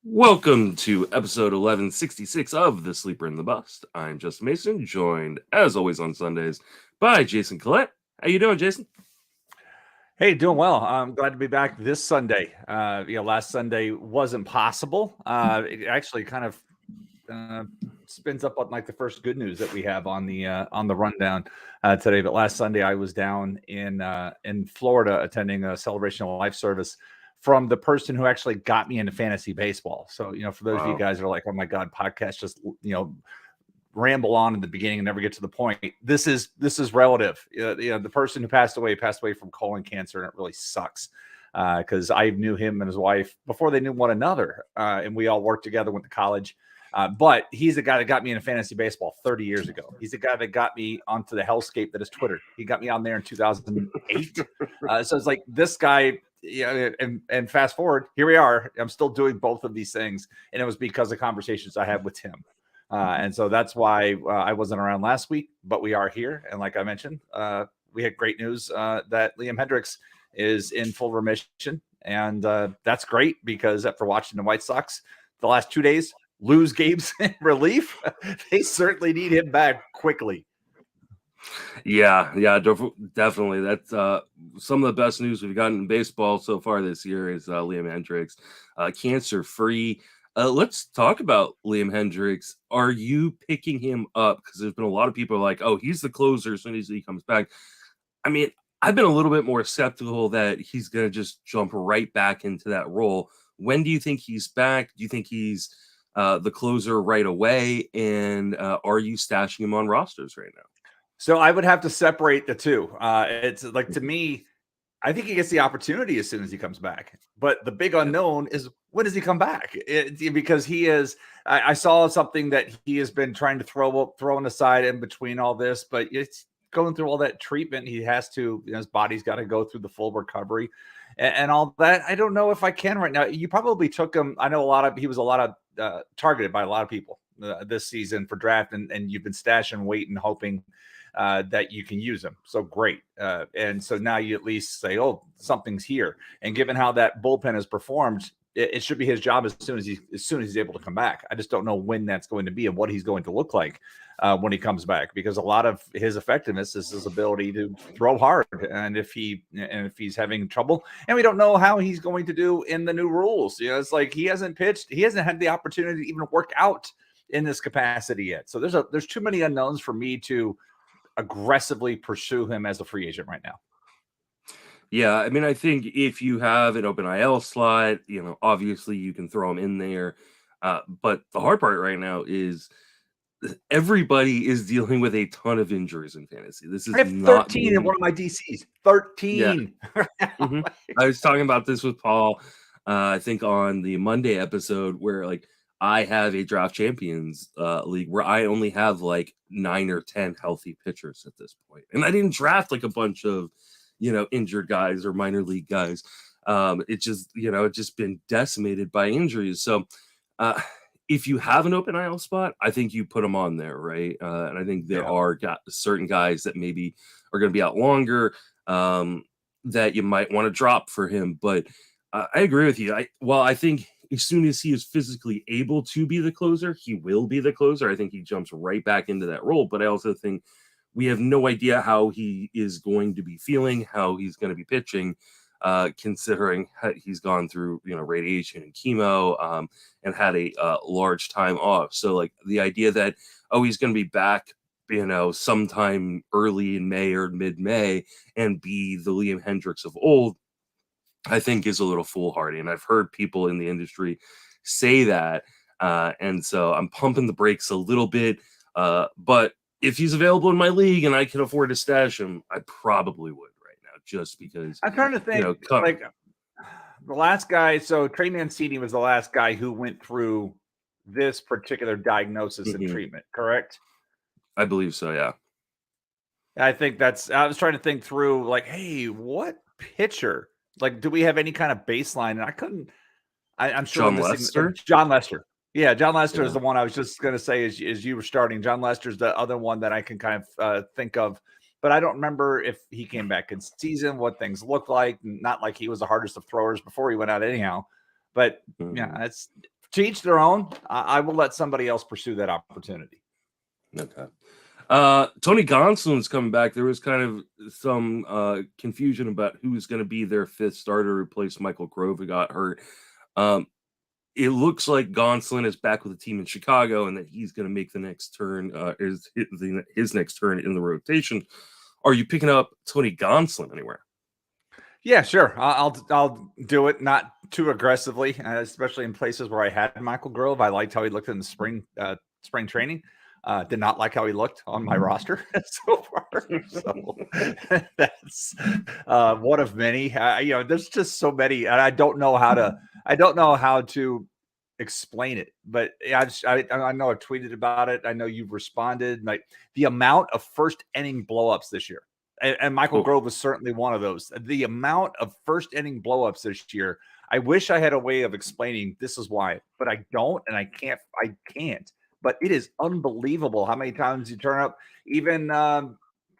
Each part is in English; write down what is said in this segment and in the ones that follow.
Welcome to episode 1166 of The Sleeper and the Bust. I'm Justin Mason, joined as always on Sundays by Jason Collette. How you doing, Jason? Hey, doing well. I'm glad to be back this Sunday. Last Sunday wasn't possible. It actually kind of spins up on like the first good news that we have on the rundown today. But last Sunday I was down in Florida attending a celebration of life service from the person who actually got me into fantasy baseball. So, for those of you guys that are like, oh my God, podcast just, ramble on in the beginning and never get to the point. This is relative. The person who passed away from colon cancer, and it really sucks because I knew him and his wife before they knew one another, and we all worked together, went to college. But he's the guy that got me into fantasy baseball 30 years ago. He's the guy that got me onto the hellscape that is Twitter. He got me on there in 2008. So it's like this guy. Yeah, and fast forward, here we are. I'm still doing both of these things, and it was because of conversations I had with him. And so that's why I wasn't around last week, but we are here. And like I mentioned, we had great news that Liam Hendriks is in full remission. And that's great because after watching the White Sox the last 2 days lose games in relief, they certainly need him back quickly. Yeah, definitely. That's some of the best news we've gotten in baseball so far this year is Liam Hendriks, cancer-free. Let's talk about Liam Hendriks. Are you picking him up? Because there's been a lot of people like, oh, he's the closer as soon as he comes back. I mean, I've been a little bit more skeptical that he's going to just jump right back into that role. When do you think he's back? Do you think he's the closer right away? And are you stashing him on rosters right now? So I would have to separate the two. It's like, to me, I think he gets the opportunity as soon as he comes back. But the big unknown is, when does he come back? Because he is, I saw something that he has been trying to throwing aside in between all this, but it's going through all that treatment. He has to, his body's got to go through the full recovery and all that. I don't know if I can right now. You probably took him. I know he was a lot of targeted by a lot of people this season for draft, and you've been stashing, waiting, hoping that you can use him. So great. And so now you at least say, oh, something's here. And given how that bullpen has performed, it should be his job as soon as he's able to come back. I just don't know when that's going to be and what he's going to look like when he comes back, because a lot of his effectiveness is his ability to throw hard. And if he's having trouble, and we don't know how he's going to do in the new rules, it's like he hasn't pitched, he hasn't had the opportunity to even work out in this capacity yet. So there's too many unknowns for me to aggressively pursue him as a free agent right now. Yeah, I mean, I think if you have an open IL slot, obviously you can throw him in there. But the hard part right now is everybody is dealing with a ton of injuries in fantasy. This is I have 13 in one of my DCs. 13. Yeah. Mm-hmm. I was talking about this with Paul, I think on the Monday episode, where like I have a draft champions league where I only have like 9 or 10 healthy pitchers at this point. And I didn't draft like a bunch of, injured guys or minor league guys. It just, it's just been decimated by injuries. So if you have an open IL spot, I think you put them on there, right? And I think there are certain guys that maybe are going to be out longer that you might want to drop for him. But I agree with you. I think as soon as he is physically able to be the closer, he will be the closer. I think he jumps right back into that role. But I also think we have no idea how he is going to be feeling, how he's going to be pitching, considering he's gone through, radiation and chemo and had a large time off. So like the idea that, he's going to be back, sometime early in May or mid-May and be the Liam Hendriks of old, I think is a little foolhardy. And I've heard people in the industry say that. And so I'm pumping the brakes a little bit. But if he's available in my league and I can afford to stash him, I probably would right now, just because. I'm trying to think, like the last guy. So Trey Mancini was the last guy who went through this particular diagnosis and treatment, correct? I believe so, yeah. I think I was trying to think through, like, hey, what pitcher? Like, do we have any kind of baseline? And I couldn't. I'm sure John Lester. John Lester. Yeah, John Lester is the one I was just going to say as you were starting. John Lester's the other one that I can kind of think of. But I don't remember if he came back in season, what things looked like. Not like he was the hardest of throwers before he went out anyhow. But yeah, to each their own. I will let somebody else pursue that opportunity. Okay. Tony Gonsolin's coming back. There was kind of some confusion about who's going to be their fifth starter to replace Michael Grove, who got hurt. It looks like Gonsolin is back with the team in Chicago, and that he's going to make the next turn, his next turn in the rotation. Are you picking up Tony Gonsolin anywhere? Yeah, sure. I'll do it, not too aggressively, especially in places where I had Michael Grove. I liked how he looked in the spring training. Did not like how he looked on my roster so far. So that's one of many. There's just so many, and I don't know how to explain it. But I know I've tweeted about it. I know you've responded. Like the amount of first inning blowups this year, and Michael Grove was certainly one of those. The amount of first inning blowups this year. I wish I had a way of explaining this is why, but I don't, and I can't. But it is unbelievable how many times you turn up. Even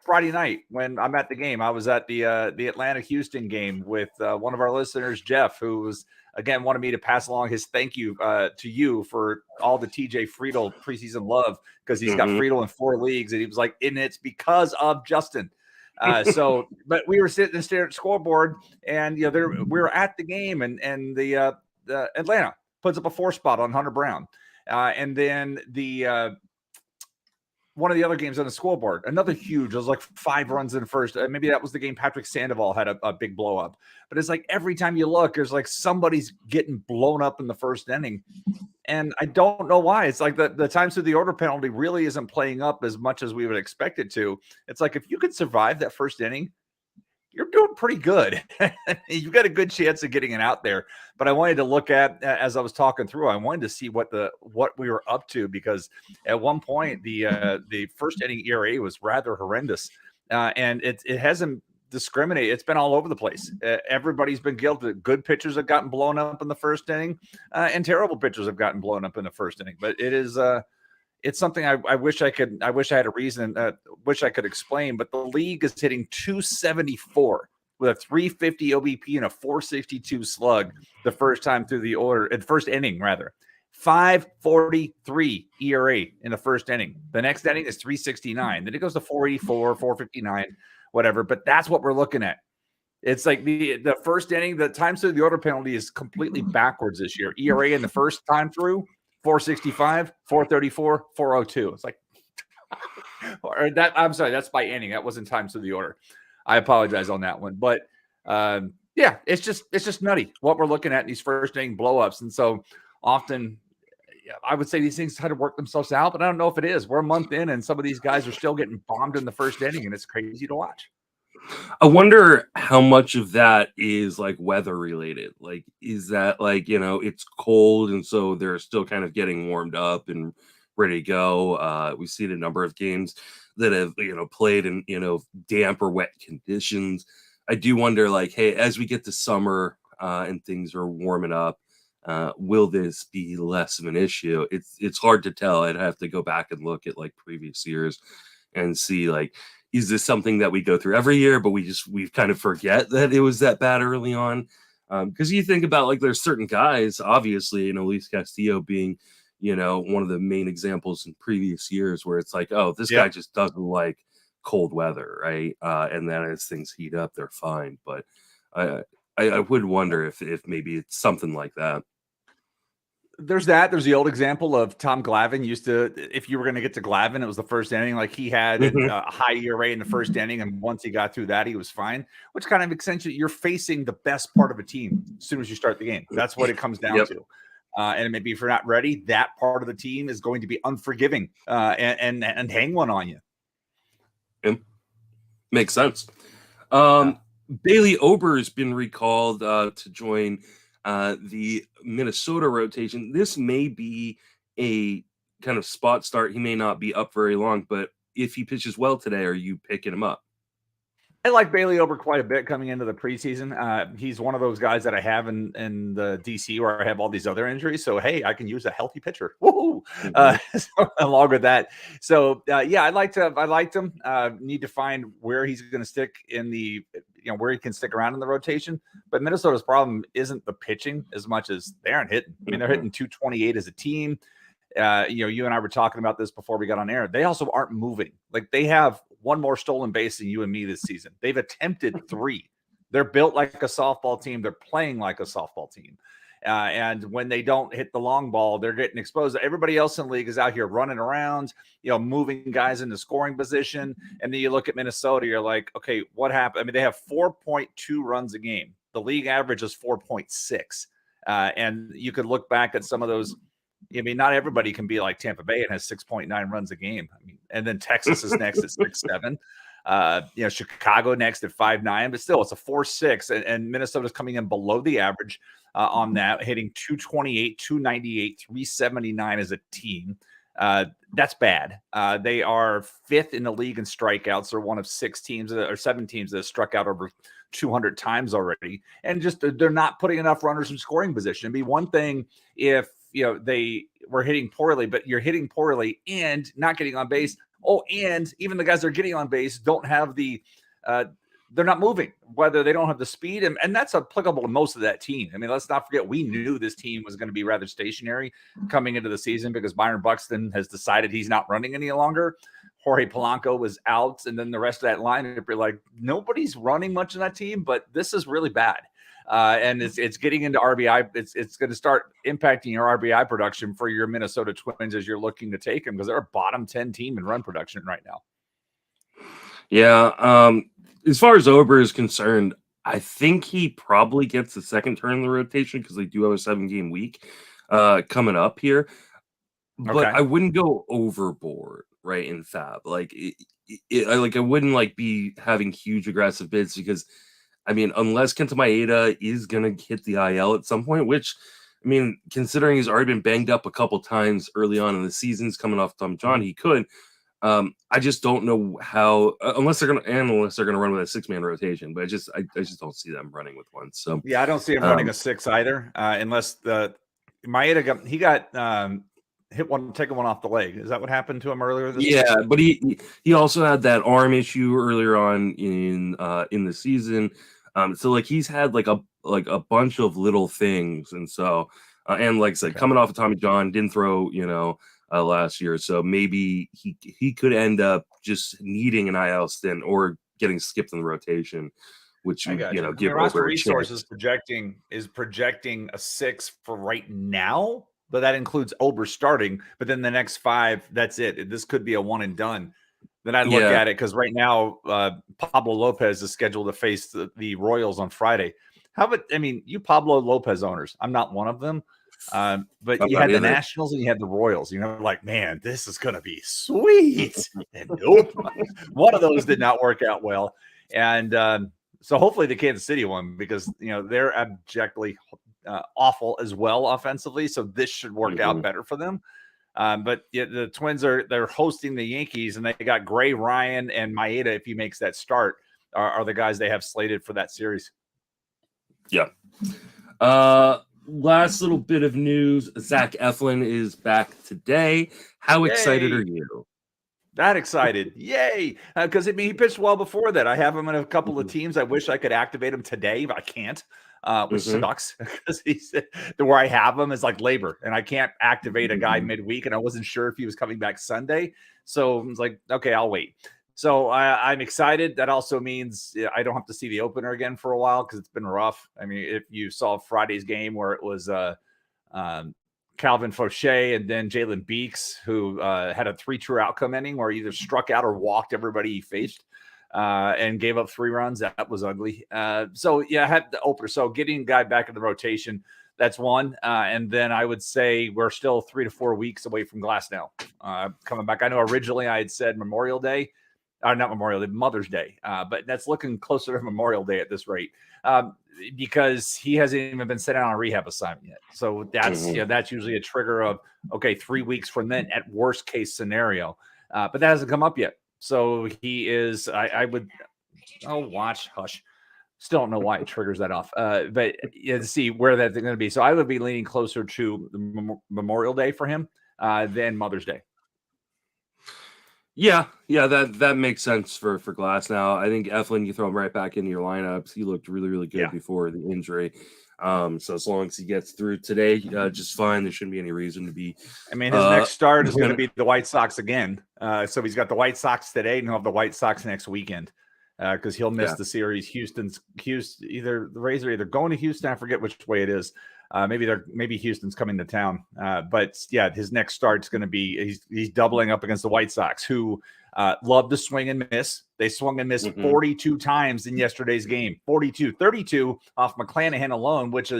Friday night when I'm at the game, I was at the Atlanta-Houston game with one of our listeners, Jeff, who was, again, wanted me to pass along his thank you to you for all the TJ Friedel preseason love, because he's got Friedel in 4 leagues. And he was like, and it's because of Justin. But we were sitting and staring at the scoreboard, and we were at the game, and the Atlanta puts up a 4 spot on Hunter Brown. And then one of the other games on the scoreboard, another huge, it was like 5 runs in first. Maybe that was the game Patrick Sandoval had a big blow up. But it's like every time you look, there's like somebody's getting blown up in the first inning. And I don't know why. It's like the times through the order penalty really isn't playing up as much as we would expect it to. It's like if you could survive that first inning, you're doing pretty good. You've got a good chance of getting it out there. But I wanted to look at, as I was talking through, I wanted to see what we were up to, because at one point the first inning ERA was rather horrendous, and it hasn't discriminated. It's been all over the place. Everybody's been guilty. Good pitchers have gotten blown up in the first inning, and terrible pitchers have gotten blown up in the first inning. But it is. It's something I wish I had a reason, wish I could explain, but the league is hitting 274 with a 350 OBP and a 462 slug the first time through the order, first inning rather. 543 ERA in the first inning. The next inning is 369. Then it goes to 484, 459, whatever. But that's what we're looking at. It's like the first inning, the times through the order penalty is completely backwards this year. ERA in the first time through, 465, 434, 402. It's like, or that. I'm sorry, that's by inning. That wasn't times through the order. I apologize on that one, but yeah, it's just nutty what we're looking at in these first inning blowups. And so often, I would say these things try to work themselves out, but I don't know if it is. We're a month in, and some of these guys are still getting bombed in the first inning, and it's crazy to watch. I wonder how much of that is like weather related. Like, is that like, it's cold, and so they're still kind of getting warmed up and ready to go. We've seen a number of games that have, played in, damp or wet conditions. I do wonder, like, hey, as we get to summer and things are warming up, will this be less of an issue? It's hard to tell. I'd have to go back and look at like previous years and see, like, is this something that we go through every year, but we kind of forget that it was that bad early on? Because you think about, like, there's certain guys, obviously, Luis Castillo being, one of the main examples in previous years where it's like, oh, this guy just doesn't like cold weather, right? And then as things heat up, they're fine. But I would wonder if maybe it's something like that. There's that. There's the old example of Tom Glavine used to, if you were going to get to Glavine, it was the first inning. Like he had a high ERA in the first inning, and once he got through that, he was fine. Which kind of essentially, you're facing the best part of a team as soon as you start the game. That's what it comes down to. And maybe if you're not ready, that part of the team is going to be unforgiving and hang one on you. Makes sense. Bailey Ober has been recalled to join the Minnesota rotation. This may be a kind of spot start. He may not be up very long, but if he pitches well today, are you picking him up? I like Bailey Ober quite a bit coming into the preseason. He's one of those guys that I have in the DC where I have all these other injuries. So, hey, I can use a healthy pitcher. Woohoo! So, along with that. So, yeah, I liked him. Need to find where he's going to stick in the where he can stick around in the rotation. But Minnesota's problem isn't the pitching as much as they aren't hitting. I mean, they're hitting 228 as a team. You and I were talking about this before we got on air. They also aren't moving. Like, they have one more stolen base than you and me this season. They've attempted 3. They're built like a softball team. They're playing like a softball team. And when they don't hit the long ball, they're getting exposed. Everybody else in the league is out here running around, moving guys into scoring position. And then you look at Minnesota, you're like, okay, what happened? I mean, they have 4.2 runs a game. The league average is 4.6. And you could look back at some of those. I mean, not everybody can be like Tampa Bay and has 6.9 runs a game. I mean, and then Texas is next at 6.7. Chicago next at 5.9, but still it's a 4.6, and Minnesota's coming in below the average on that, hitting 228, 298, 379 as a team. That's bad. They are 5th in the league in strikeouts. They're one of 6 teams or 7 teams that have struck out over 200 times already, and just they're not putting enough runners in scoring position. It'd be one thing if they were hitting poorly, but you're hitting poorly and not getting on base. Oh, and even the guys that are getting on base don't have the they're not moving, whether they don't have the speed. And that's applicable to most of that team. I mean, let's not forget, we knew this team was going to be rather stationary coming into the season because Byron Buxton has decided he's not running any longer. Jorge Polanco was out. And then the rest of that lineup, you're like, nobody's running much in that team, but this is really bad. And it's getting into RBI. It's going to start impacting your RBI production for your Minnesota Twins as you're looking to take them, because they're a bottom 10 team in run production right now. Yeah. As far as Ober is concerned, I think he probably gets the second turn in the rotation because they do have a 7-game week coming up here. But Okay. I wouldn't go overboard, right, in FAAB. Like, I wouldn't be having huge aggressive bids because, I mean, unless Kenta Maeda is going to hit the IL at some point, which, I mean, considering he's already been banged up a couple times early on in the seasons coming off Tom John, he could. I just don't know how, unless they're going to run with a 6-man rotation, but I just don't see them running with one. So yeah, I don't see him running a 6 either, unless the Maeda got taking one off the leg. Is that what happened to him earlier this year? season? But he also had that arm issue earlier on in the season. So he's had a bunch of little things, and so and like I said, coming off of Tommy John, didn't throw last year, so maybe he could end up just needing an IL stint or getting skipped in the rotation, which give Roster Ober a Resources chance. projecting a 6 for right now, but that includes Ober starting. But then the next 5, that's it. This could be a one and done. Then I look at it because right now Pablo Lopez is scheduled to face the Royals on Friday. How about, you Pablo Lopez owners? I'm not one of them. But you had the Nationals and you had the Royals. Like, man, this is going to be sweet. And nope, one of those did not work out well. And so hopefully the Kansas City one, because they're abjectly awful as well offensively. So this should work out better for them. But the Twins they're hosting the Yankees, and they got Gray, Ryan, and Maeda, if he makes that start, are the guys they have slated for that series. Yeah. Last little bit of news: Zach Eflin is back today. How excited are you? That excited. Yay. Because he pitched well before that. I have him in a couple of teams. I wish I could activate him today, but I can't, which sucks, because where I have him is like labor, and I can't activate a guy midweek, and I wasn't sure if he was coming back Sunday. So I was like, okay, I'll wait. So I'm excited. That also means I don't have to see the opener again for a while because it's been rough. I mean, if you saw Friday's game where it was Calvin Fauché and then Jalen Beeks, who had a 3 true outcome inning where he either struck out or walked everybody he faced and gave up 3 runs. That was ugly. So, yeah, I had the opener. So getting a guy back in the rotation, that's one. And then I would say we're still 3 to 4 weeks away from Glasnow coming back. I know originally I had said Memorial Day. Not Memorial Day, Mother's Day. But that's looking closer to Memorial Day at this rate because he hasn't even been sent out on a rehab assignment yet. So that's that's usually a trigger of, okay, 3 weeks from then at worst case scenario. But that hasn't come up yet. So he is, I would, hush. Still don't know why it triggers that off. But to see where that's going to be. So I would be leaning closer to the Memorial Day for him than Mother's Day. Yeah, that makes sense for Glass now. I think Eflin, you throw him right back into your lineups. He looked really, really good before the injury. So as long as he gets through today, just fine. There shouldn't be any reason to be. I mean, his next start is going to be the White Sox again. So he's got the White Sox today, and he'll have the White Sox next weekend because he'll miss the series. Houston, either the Rays are either going to Houston. I forget which way it is. Maybe Houston's coming to town. But yeah, his next start's going to be he's doubling up against the White Sox, who love to swing and miss. They swung and missed 42 times in yesterday's game. 32 off McClanahan alone, which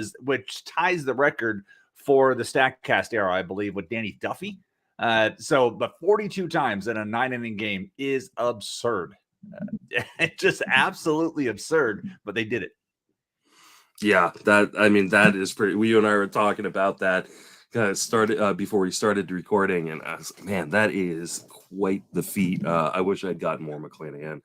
ties the record for the StatCast era, I believe, with Danny Duffy. But 42 times in a 9-inning game is absurd. Just absolutely absurd, but they did it. Yeah, that is pretty. You and I were talking about that started before we started recording, and I was like, man, that is quite the feat. I wish I'd gotten more McClanahan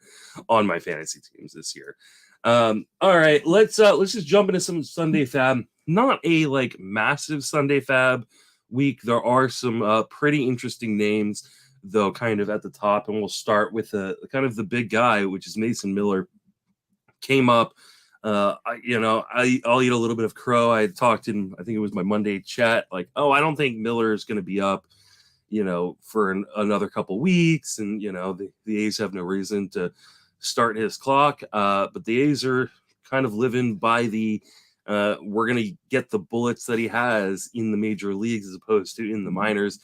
on my fantasy teams this year. All right, let's just jump into some Sunday FAAB. Not a massive Sunday FAAB week. There are some pretty interesting names though, kind of at the top, and we'll start with kind of the big guy, which is Mason Miller. Came up. I'll eat a little bit of crow. I talked in, I think it was my Monday chat, I don't think Miller is going to be up, for another couple weeks. And, the A's have no reason to start his clock. But the A's are kind of living by the, we're going to get the bullets that he has in the major leagues as opposed to in the minors.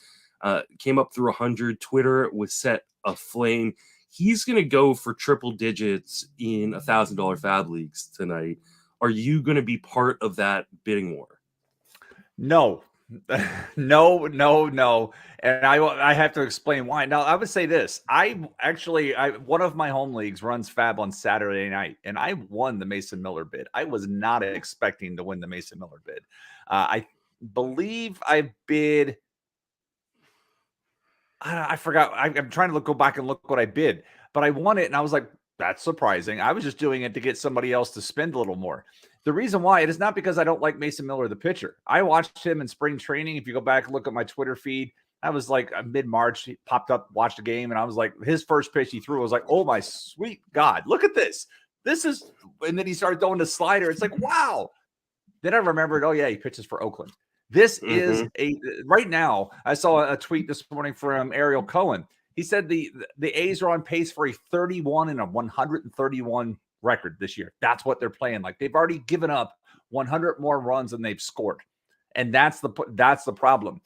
Came up through 100. Twitter was set aflame. He's going to go for triple digits in $1,000 FAAB leagues tonight. Are you going to be part of that bidding war? No. No. And I have to explain why. Now, I would say this. One of my home leagues runs FAAB on Saturday night, and I won the Mason Miller bid. I was not expecting to win the Mason Miller bid. I believe I bid... I forgot. I'm trying to go back and look what I bid, but I won it, and I was like, that's surprising. I was just doing it to get somebody else to spend a little more. The reason why, it is not because I don't like Mason Miller, the pitcher. I watched him in spring training. If you go back and look at my Twitter feed, I was like mid-March, he popped up, watched a game, and I was like, his first pitch he threw, I was like, oh my sweet God, look at this. And then he started throwing the slider. It's like, wow. Then I remembered, oh yeah, he pitches for Oakland. This is right now. I saw a tweet this morning from Ariel Cohen. He said the A's are on pace for a 31 and a 131 record this year. That's what they're playing like. They've already given up 100 more runs than they've scored, and that's the problem.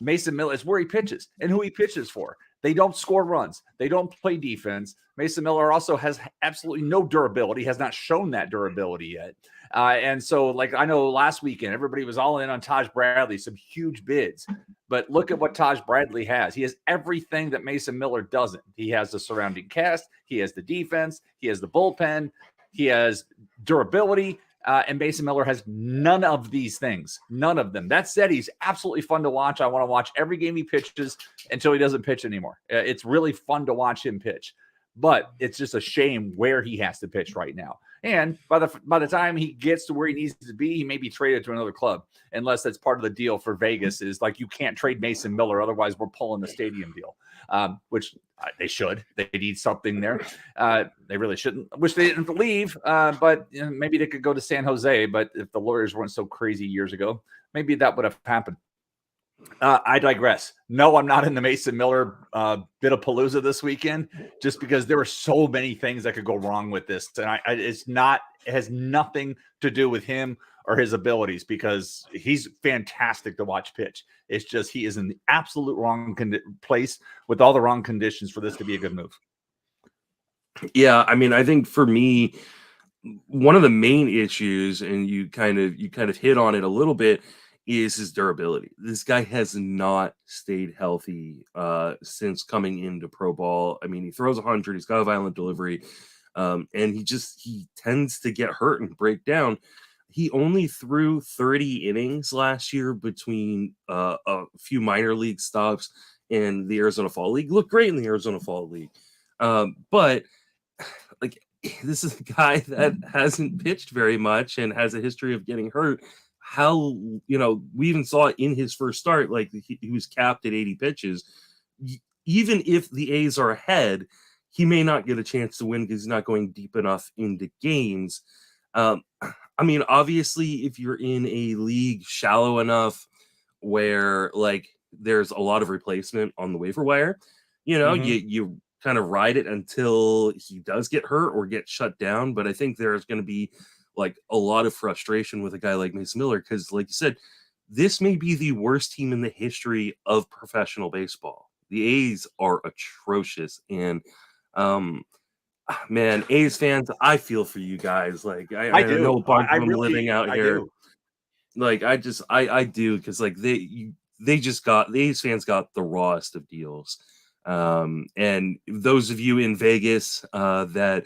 Mason Miller is where he pitches and who he pitches for. They don't score runs. They don't play defense. Mason Miller also has absolutely no durability, has not shown that durability yet. And so, I know last weekend, everybody was all in on Taj Bradley, some huge bids. But look at what Taj Bradley has. He has everything that Mason Miller doesn't. He has the surrounding cast. He has the defense. He has the bullpen. He has durability. And Mason Miller has none of these things. None of them. That said, he's absolutely fun to watch. I want to watch every game he pitches until he doesn't pitch anymore. It's really fun to watch him pitch. But it's just a shame where he has to pitch right now. And by the time he gets to where he needs to be, he may be traded to another club, unless that's part of the deal for Vegas is you can't trade Mason Miller. Otherwise, we're pulling the stadium deal, which they should. They need something there. They really shouldn't. Wish they didn't leave, but maybe they could go to San Jose. But if the lawyers weren't so crazy years ago, maybe that would have happened. I digress. No, I'm not in the Mason Miller bit of palooza this weekend, just because there were so many things that could go wrong with this, and it has nothing to do with him or his abilities, because he's fantastic to watch pitch. It's just he is in the absolute wrong place with all the wrong conditions for this to be a good move. Yeah, I mean, I think for me, one of the main issues, and you kind of hit on it a little bit, is his durability. This guy has not stayed healthy since coming into pro ball. I mean, he throws 100. He's got a violent delivery, and he tends to get hurt and break down. He only threw 30 innings last year between a few minor league stops and the Arizona Fall League. Looked great in the Arizona Fall League, but this is a guy that hasn't pitched very much and has a history of getting hurt. How, we even saw it in his first start, he was capped at 80 pitches. even if the A's are ahead, he may not get a chance to win because he's not going deep enough into games. I mean, obviously, if you're in a league shallow enough where like there's a lot of replacement on the waiver wire, you kind of ride it until he does get hurt or get shut down. But I think there's going to be like a lot of frustration with a guy like Mason Miller because, like you said, this may be the worst team in the history of professional baseball. The A's are atrocious, and man, A's fans, I feel for you guys. Like I know a bunch of them living out here. Like I do because like the A's fans got the rawest of deals. And those of you in Vegas that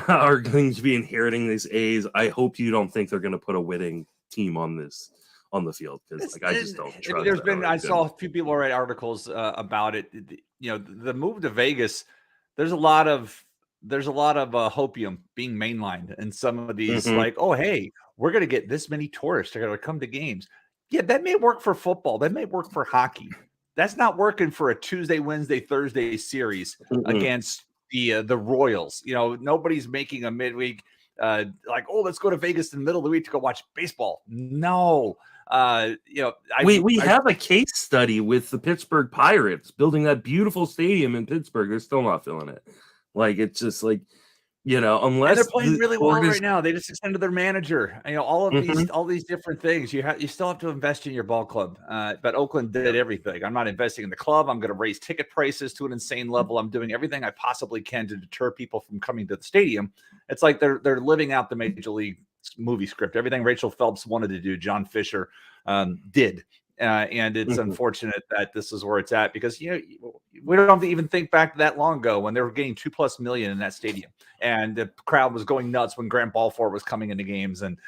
are going to be inheriting these A's, I hope you don't think they're going to put a winning team on the field because like I just don't trust. I saw a few people write articles about it. The move to Vegas. There's a lot of hopium being mainlined in some of these. Like, oh hey, we're going to get this many tourists. They're going to come to games. Yeah, that may work for football. That may work for hockey. That's not working for a Tuesday, Wednesday, Thursday series against the Royals. Nobody's making a midweek like, oh, let's go to Vegas in the middle of the week to go watch baseball. No. We have a case study with the Pittsburgh Pirates building that beautiful stadium in Pittsburgh. They're still not feeling it. Like, it's just like, unless and they're playing really well right now. They just extended their manager. All of these different things. You still have to invest in your ball club. But Oakland did everything. I'm not investing in the club. I'm going to raise ticket prices to an insane level. I'm doing everything I possibly can to deter people from coming to the stadium. It's like they're living out the Major League movie script. Everything Rachel Phelps wanted to do, John Fisher did. And it's unfortunate that this is where it's at because we don't have to even think back that long ago when they were getting $2+ million in that stadium and the crowd was going nuts when Grant Balfour was coming into games and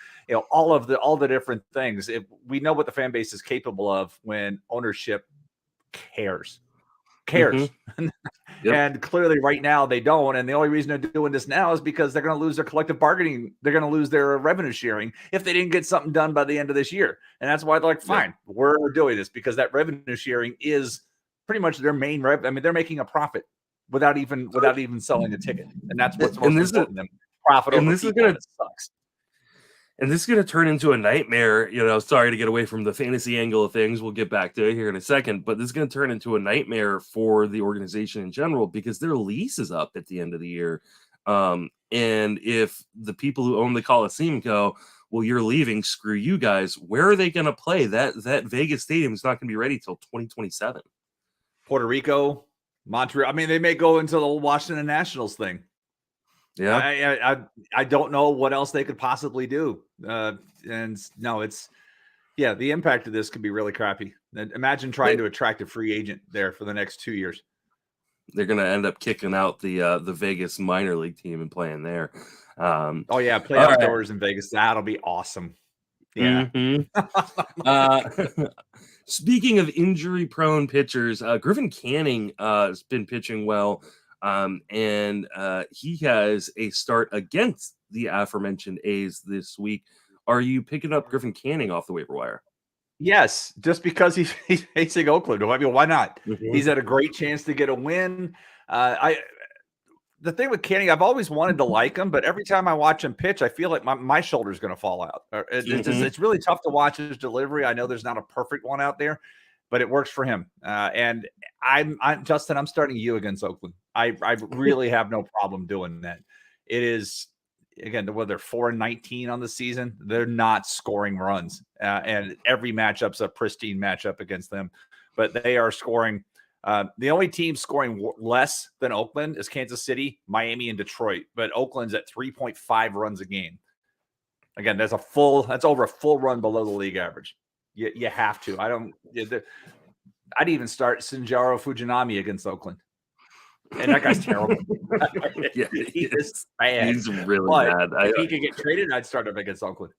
all the different things. We know what the fan base is capable of when ownership cares. And clearly right now they don't. And the only reason they're doing this now is because they're going to lose their collective bargaining. They're going to lose their revenue sharing if they didn't get something done by the end of this year. And that's why they're like, fine, we're doing this because that revenue sharing is pretty much their main revenue. I mean, they're making a profit without even selling a ticket. And that's what's most important to them. Profit over people, and it sucks. And this is going to turn into a nightmare. Sorry to get away from the fantasy angle of things. We'll get back to it here in a second. But this is going to turn into a nightmare for the organization in general because their lease is up at the end of the year. And if the people who own the Coliseum go, well, you're leaving, screw you guys. Where are they going to play? That Vegas stadium is not going to be ready till 2027. Puerto Rico, Montreal. I mean, they may go into the Washington Nationals thing. Yeah, I don't know what else they could possibly do. And no, the impact of this could be really crappy. Imagine trying to attract a free agent there for the next 2 years. They're going to end up kicking out the Vegas minor league team and playing there. Play outdoors in Vegas. That'll be awesome. Yeah. Speaking of injury-prone pitchers, Griffin Canning has been pitching well. And he has a start against the aforementioned A's this week. Are you picking up Griffin Canning off the waiver wire? Yes, just because he's facing Oakland. I mean, why not? He's had a great chance to get a win. The thing with Canning, I've always wanted to like him, but every time I watch him pitch, I feel like my shoulder's going to fall out. It's really tough to watch his delivery. I know there's not a perfect one out there, but it works for him. And I'm Justin, I'm starting you against Oakland. I really have no problem doing that. It is, again, they're 4-19 on the season. They're not scoring runs. And every matchup's a pristine matchup against them. But they are scoring. The only team scoring less than Oakland is Kansas City, Miami, and Detroit. But Oakland's at 3.5 runs a game. Again, that's over a full run below the league average. You have to. I'd even start Shinjiro Fujinami against Oakland. And that guy's terrible. He is bad. He's really bad. If he could get traded, I'd start him against Oakland.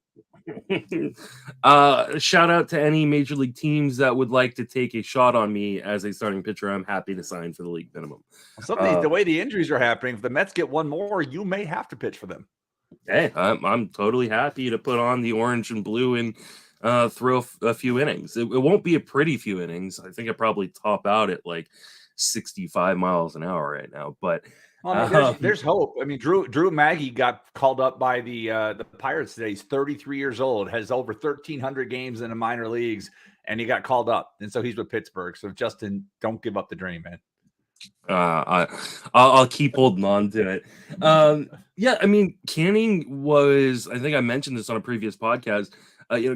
Shout out to any major league teams that would like to take a shot on me as a starting pitcher. I'm happy to sign for the league minimum. The way the injuries are happening, if the Mets get one more, you may have to pitch for them. Hey, I'm totally happy to put on the orange and blue and throw a few innings. It won't be a pretty few innings. I think I probably top out at like 65 miles an hour right now. But well, I mean, there's hope. I mean, Drew Maggie got called up by the Pirates today. He's 33 years old, has over 1,300 games in the minor leagues, and he got called up, and so he's with Pittsburgh. So Justin, don't give up the dream, man. I'll keep holding on to it. Yeah, I mean, Canning was, I think I mentioned this on a previous podcast.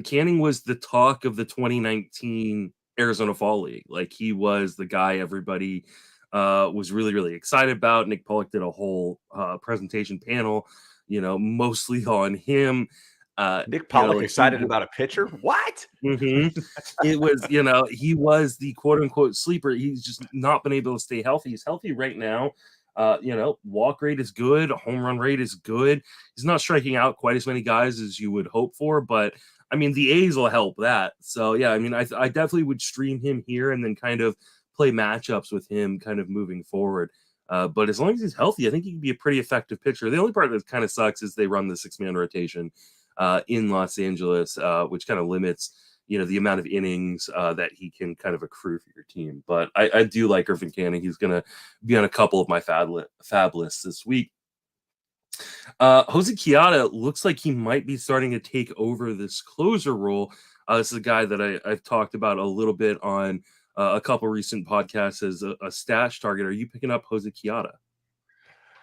Canning was the talk of the 2019 Arizona Fall League. Like, he was the guy everybody was really, really excited about. Nick Pollock did a whole presentation panel, mostly on him. Nick Pollock excited about a pitcher? What? Mm-hmm. It was, he was the quote unquote sleeper. He's just not been able to stay healthy. He's healthy right now. Walk rate is good. Home run rate is good. He's not striking out quite as many guys as you would hope for, but I mean, the A's will help that. So yeah, I mean, I definitely would stream him here and then kind of play matchups with him kind of moving forward. But as long as he's healthy, I think he can be a pretty effective pitcher. The only part that kind of sucks is they run the 6-man rotation in Los Angeles, which kind of limits, the amount of innings that he can kind of accrue for your team. But I do like Griffin Canning. He's going to be on a couple of my fab lists this week. Jose Quijada looks like he might be starting to take over this closer role. This is a guy that I've talked about a little bit on a couple recent podcasts as a stash target. Are you picking up Jose Quijada?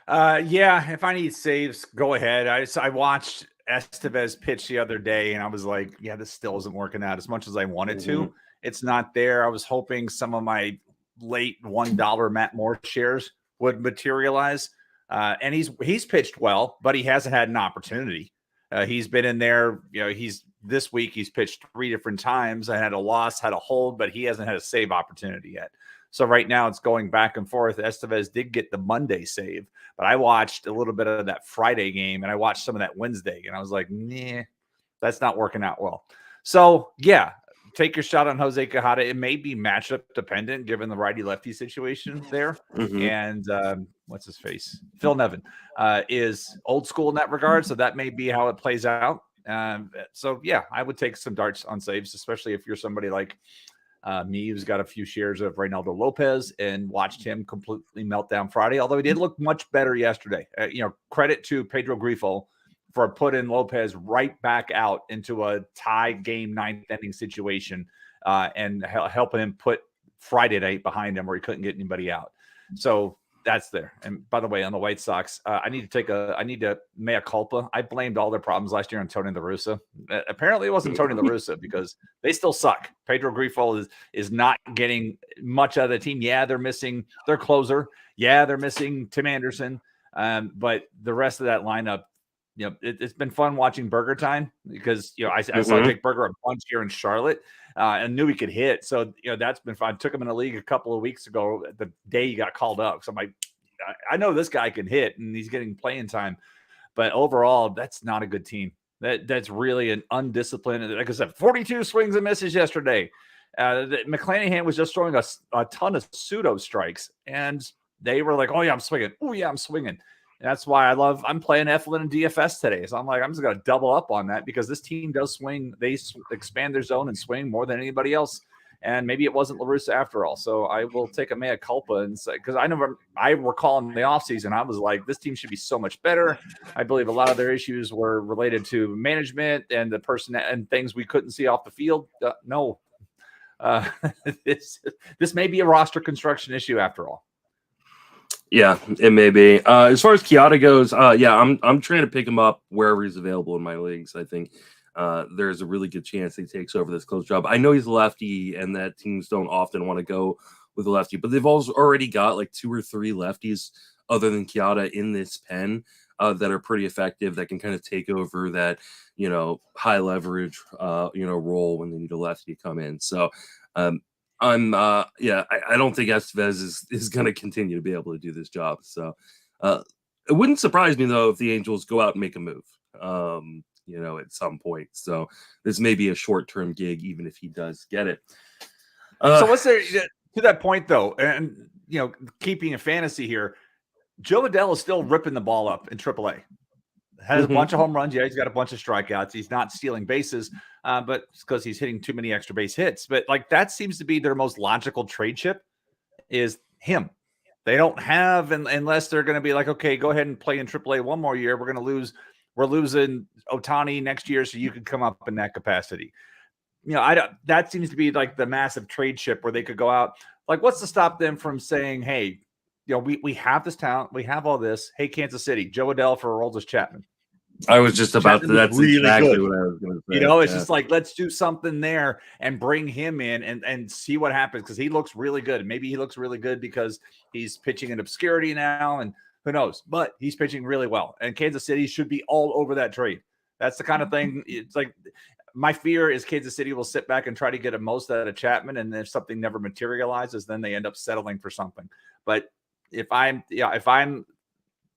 Yeah, if I need saves, go ahead. I watched Estevez pitch the other day, and I was like, yeah, this still isn't working out as much as I wanted to. It's not there. I was hoping some of my late $1 Matt Moore shares would materialize. And he's pitched well, but he hasn't had an opportunity. He's been in there, this week he's pitched 3 different times. I had a loss, had a hold, but he hasn't had a save opportunity yet. So right now it's going back and forth. Estevez did get the Monday save, but I watched a little bit of that Friday game and I watched some of that Wednesday, and I was like, nah, that's not working out well. So yeah, take your shot on Jose Quijada. It may be matchup dependent given the righty lefty situation there. And what's his face? Phil Nevin is old school in that regard. So that may be how it plays out. So yeah, I would take some darts on saves, especially if you're somebody like me, who's got a few shares of Reynaldo Lopez and watched him completely melt down Friday, although he did look much better yesterday. Credit to Pedro Grifo for putting Lopez right back out into a tie game 9th inning situation and helping him put Friday night behind him where he couldn't get anybody out. So that's there. And by the way, on the White Sox, I need to mea culpa. I blamed all their problems last year on Tony La Russa. Apparently it wasn't Tony La Russa because they still suck. Pedro Grifo is not getting much out of the team. Yeah, they're missing their closer. Yeah, they're missing Tim Anderson. But the rest of that lineup, it's been fun watching Burger Time because, I saw Jake Burger a bunch here in Charlotte and knew he could hit. So, that's been fun. I took him in a league a couple of weeks ago, the day he got called up. So I'm like, I know this guy can hit and he's getting playing time. But overall, that's not a good team. That's really an undisciplined, like I said, 42 swings and misses yesterday. McClanahan was just throwing a ton of pseudo strikes, and they were like, oh, yeah, I'm swinging. Oh, yeah, I'm swinging. And that's why I'm playing Eflin and DFS today. So I'm like, I'm just going to double up on that because this team does swing. They expand their zone and swing more than anybody else. And maybe it wasn't La Russa after all. So I will take a mea culpa and say, because I recall in the offseason, I was like, this team should be so much better. I believe a lot of their issues were related to management and the person and things we couldn't see off the field. No, this may be a roster construction issue after all. Yeah, it may be. As far as Quijada goes, I'm trying to pick him up wherever he's available in my leagues. I think there's a really good chance he takes over this close job. I know he's a lefty and that teams don't often want to go with a lefty, but they've also already got like 2 or 3 lefties other than Quijada in this pen that are pretty effective, that can kind of take over that, high leverage, role when they need a lefty to come in. So I don't think Estevez is going to continue to be able to do this job. So it wouldn't surprise me though if the Angels go out and make a move, at some point. So this may be a short-term gig, even if he does get it. So what's there to that point though? And keeping a fantasy here, Joe Adell is still ripping the ball up in AAA. has a bunch of home runs. Yeah, he's got a bunch of strikeouts. He's not stealing bases, but it's because he's hitting too many extra base hits. But like that seems to be their most logical trade chip is him. They don't have, unless they're going to be like, okay, go ahead and play in AAA one more year. We're losing Ohtani next year, so you can come up in that capacity. That seems to be like the massive trade chip where they could go out. Like, what's to stop them from saying, hey, we have this talent, we have all this. Hey, Kansas City, Joe Adell for Aroldis Chapman. I was just about to. That's really exactly good. What I was going to say. It's just like, let's do something there and bring him in and see what happens, because he looks really good. Maybe he looks really good because he's pitching in obscurity now, and who knows? But he's pitching really well, and Kansas City should be all over that trade. That's the kind of thing. It's like my fear is Kansas City will sit back and try to get a most out of Chapman, and if something never materializes, then they end up settling for something. But if I'm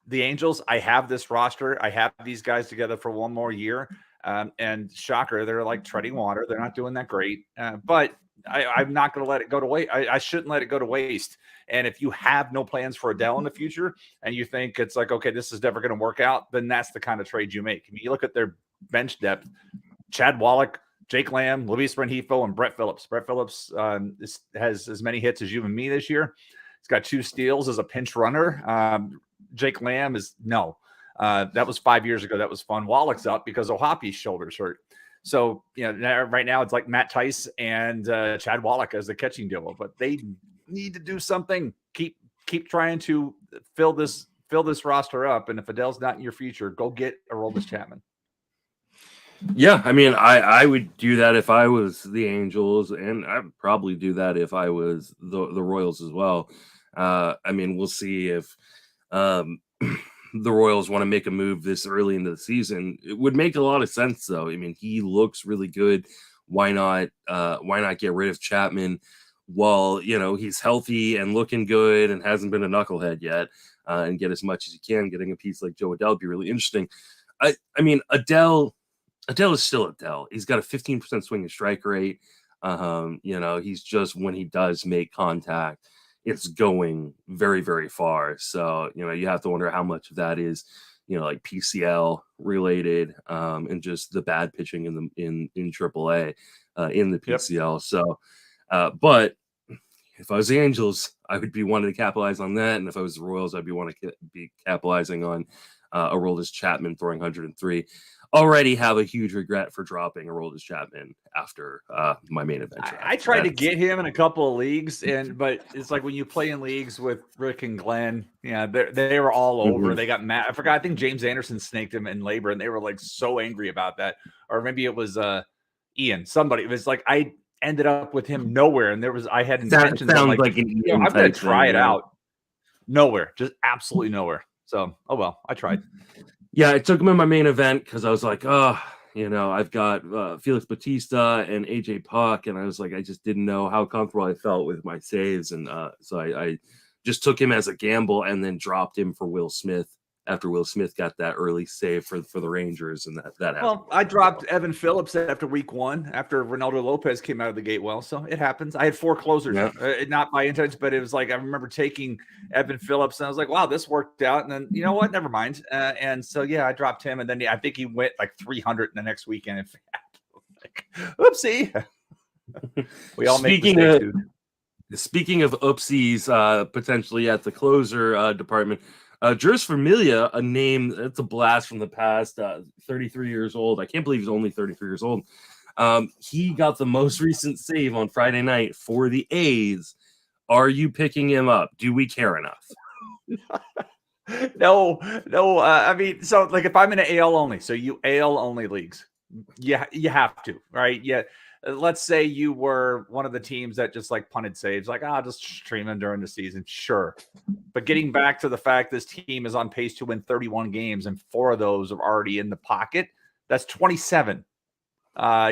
the Angels, I have this roster. I have these guys together for one more year. And shocker, they're like treading water. They're not doing that great. But I'm not going to let it go to waste. I shouldn't let it go to waste. And if you have no plans for Adell in the future and you think it's like, okay, this is never going to work out, then that's the kind of trade you make. I mean, you look at their bench depth: Chad Wallach, Jake Lamb, Luis Rengifo, and Brett Phillips. Brett Phillips has as many hits as you and me this year. He's got 2 steals as a pinch runner. Jake Lamb is no. That was 5 years ago. That was fun. Wallach's up because Ohapi's shoulder's hurt. So, right now it's like Matt Tice and Chad Wallach as the catching duo, but they need to do something. Keep trying to fill this roster up. And if Adell's not in your future, go get Aroldis Chapman. Yeah, I mean, I would do that if I was the Angels, and I'd probably do that if I was the Royals as well. I mean, we'll see if the Royals want to make a move this early into the season. It would make a lot of sense, though. I mean, he looks really good. Why not get rid of Chapman while he's healthy and looking good and hasn't been a knucklehead yet, and get as much as he can. Getting a piece like Joe Adell would be really interesting. I mean, Adell is still Adell. He's got a 15% swing and strike rate. He's just, when he does make contact, it's going very, very far. So, you have to wonder how much of that is, like PCL related, and just the bad pitching in AAA, in the PCL. Yep. So, but if I was the Angels, I would be wanting to capitalize on that. And if I was the Royals, I'd be capitalizing on Aroldis Chapman throwing 103. Already have a huge regret for dropping Aroldis Chapman after my main event. I tried to get him in a couple of leagues, but it's like when you play in leagues with Rick and Glenn, they were all over. Mm-hmm. They got mad. I forgot. I think James Anderson snaked him in labor, and they were like so angry about that. Or maybe it was Ian. Somebody. It was like I ended up with him nowhere, and I had intentions. That sounds like an Ian. I'm going to try it out. Nowhere, just absolutely nowhere. So, oh well, I tried. Yeah, I took him in my main event because I was like, I've got Felix Bautista and AJ Puck, and I was like, I just didn't know how comfortable I felt with my saves, and so I just took him as a gamble and then dropped him for Will Smith after Will Smith got that early save for the Rangers, and that happened. Well, I dropped Evan Phillips after week 1 after Ronaldo Lopez came out of the gate well, so it happens. I had 4 closers, not by intention, but it was like I remember taking Evan Phillips, and I was like, wow, this worked out, and then you know what, never mind. And so I dropped him, and then I think he went like 300 in the next weekend. Like, oopsie. We all make mistakes, dude. Speaking of oopsies, potentially at the closer department. Jeurys Familia, a name that's a blast from the past, 33 years old. I can't believe he's only 33 years old. He got the most recent save on Friday night for the A's. Are you picking him up? Do we care enough? No. I mean, so like if I'm in an AL only, so you AL only leagues, you have to, right? Yeah. Let's say you were one of the teams that just like punted saves, like, I'll just stream him during the season. Sure. But getting back to the fact this team is on pace to win 31 games and 4 of those are already in the pocket, that's 27.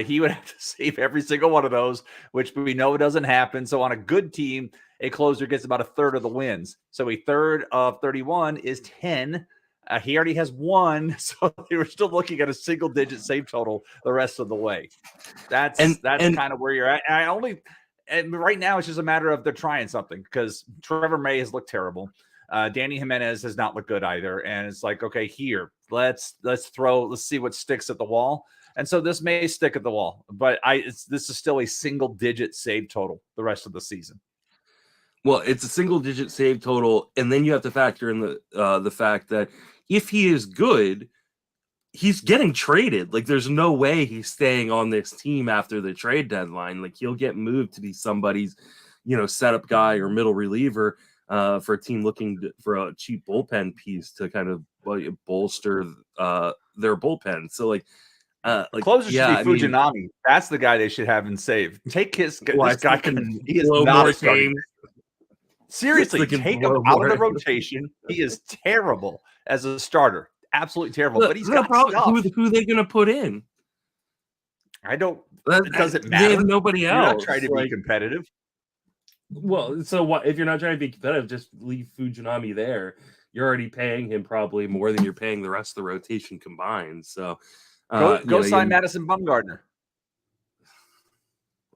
He would have to save every single one of those, which we know doesn't happen. So on a good team, a closer gets about a third of the wins. So a third of 31 is 10. He already has 1, so they were still looking at a single-digit save total the rest of the way. That's kind of where you're at. And right now it's just a matter of they're trying something because Trevor May has looked terrible. Danny Jimenez has not looked good either. And it's like, okay, here, let's see what sticks at the wall. And so this may stick at the wall, but this is still a single-digit save total the rest of the season. Well, it's a single-digit save total, and then you have to factor in the fact that if he is good, he's getting traded. Like, there's no way he's staying on this team after the trade deadline. Like, he'll get moved to be somebody's, setup guy or middle reliever for a team looking for a cheap bullpen piece to kind of bolster their bullpen. So, closer should be Fujinami. That's the guy they should have in save. Take this guy. He is not a starting. Seriously, take him out of the rotation. He is terrible as a starter. Absolutely terrible. But he's got stuff. Who are they going to put in? It doesn't matter. They have nobody else. You're not trying to be competitive. Well, so what? If you're not trying to be competitive, just leave Fujinami there. You're already paying him probably more than you're paying the rest of the rotation combined. So go sign Madison Bumgarner.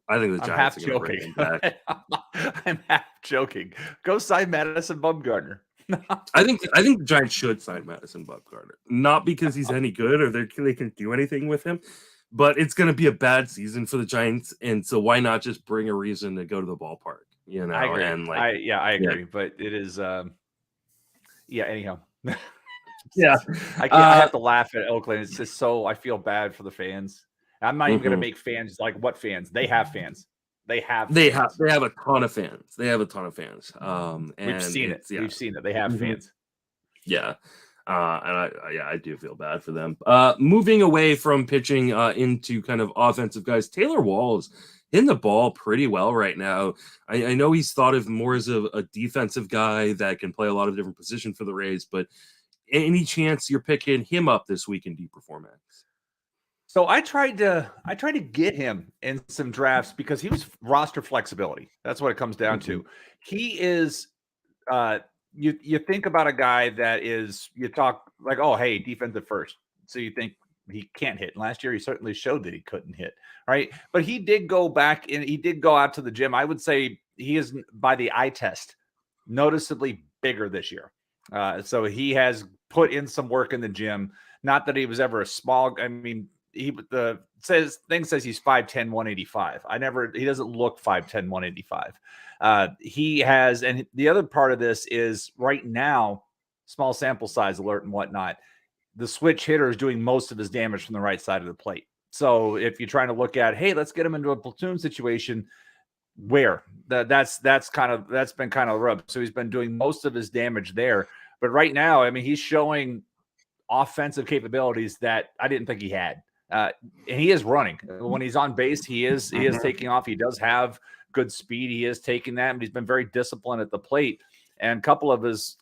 I think the Giants are going to bring him back. I'm half joking. Go sign Madison Bumgarner. I think the Giants should sign Madison Bumgarner, not because he's any good or they can do anything with him, but it's going to be a bad season for the Giants, and so why not just bring a reason to go to the ballpark? I agree. And I agree, but it is, Anyhow, yeah, I have to laugh at Oakland. It's just I feel bad for the fans. I'm not even going to make fans like what fans. They have fans. They have a ton of fans. And we've seen it. Yeah. We've seen it. They have fans. Yeah. I do feel bad for them. Moving away from pitching into kind of offensive guys, Taylor Wall's hitting the ball pretty well right now. I know he's thought of more as a defensive guy that can play a lot of different positions for the Rays, but any chance you're picking him up this week in deep performance? So I tried to get him in some drafts because he was roster flexibility. That's what it comes down to. He is you think about a guy that is, you talk like, oh, hey, defensive first. So you think he can't hit. And last year he certainly showed that he couldn't hit, right? But he did go back and he did go out to the gym. I would say he is, by the eye test, noticeably bigger this year. So he has put in some work in the gym. Not that he was ever a small, he says he's 5'10", 185. He doesn't look 5'10", 185. He has, and the other part of this is right now, small sample size alert and whatnot, the switch hitter is doing most of his damage from the right side of the plate. So if you're trying to look at, hey, let's get him into a platoon situation, where that's been kind of rough. So he's been doing most of his damage there. But right now, he's showing offensive capabilities that I didn't think he had. And he is running when he's on base. He is taking off. He does have good speed. He is taking that, and he's been very disciplined at the plate. And a couple of his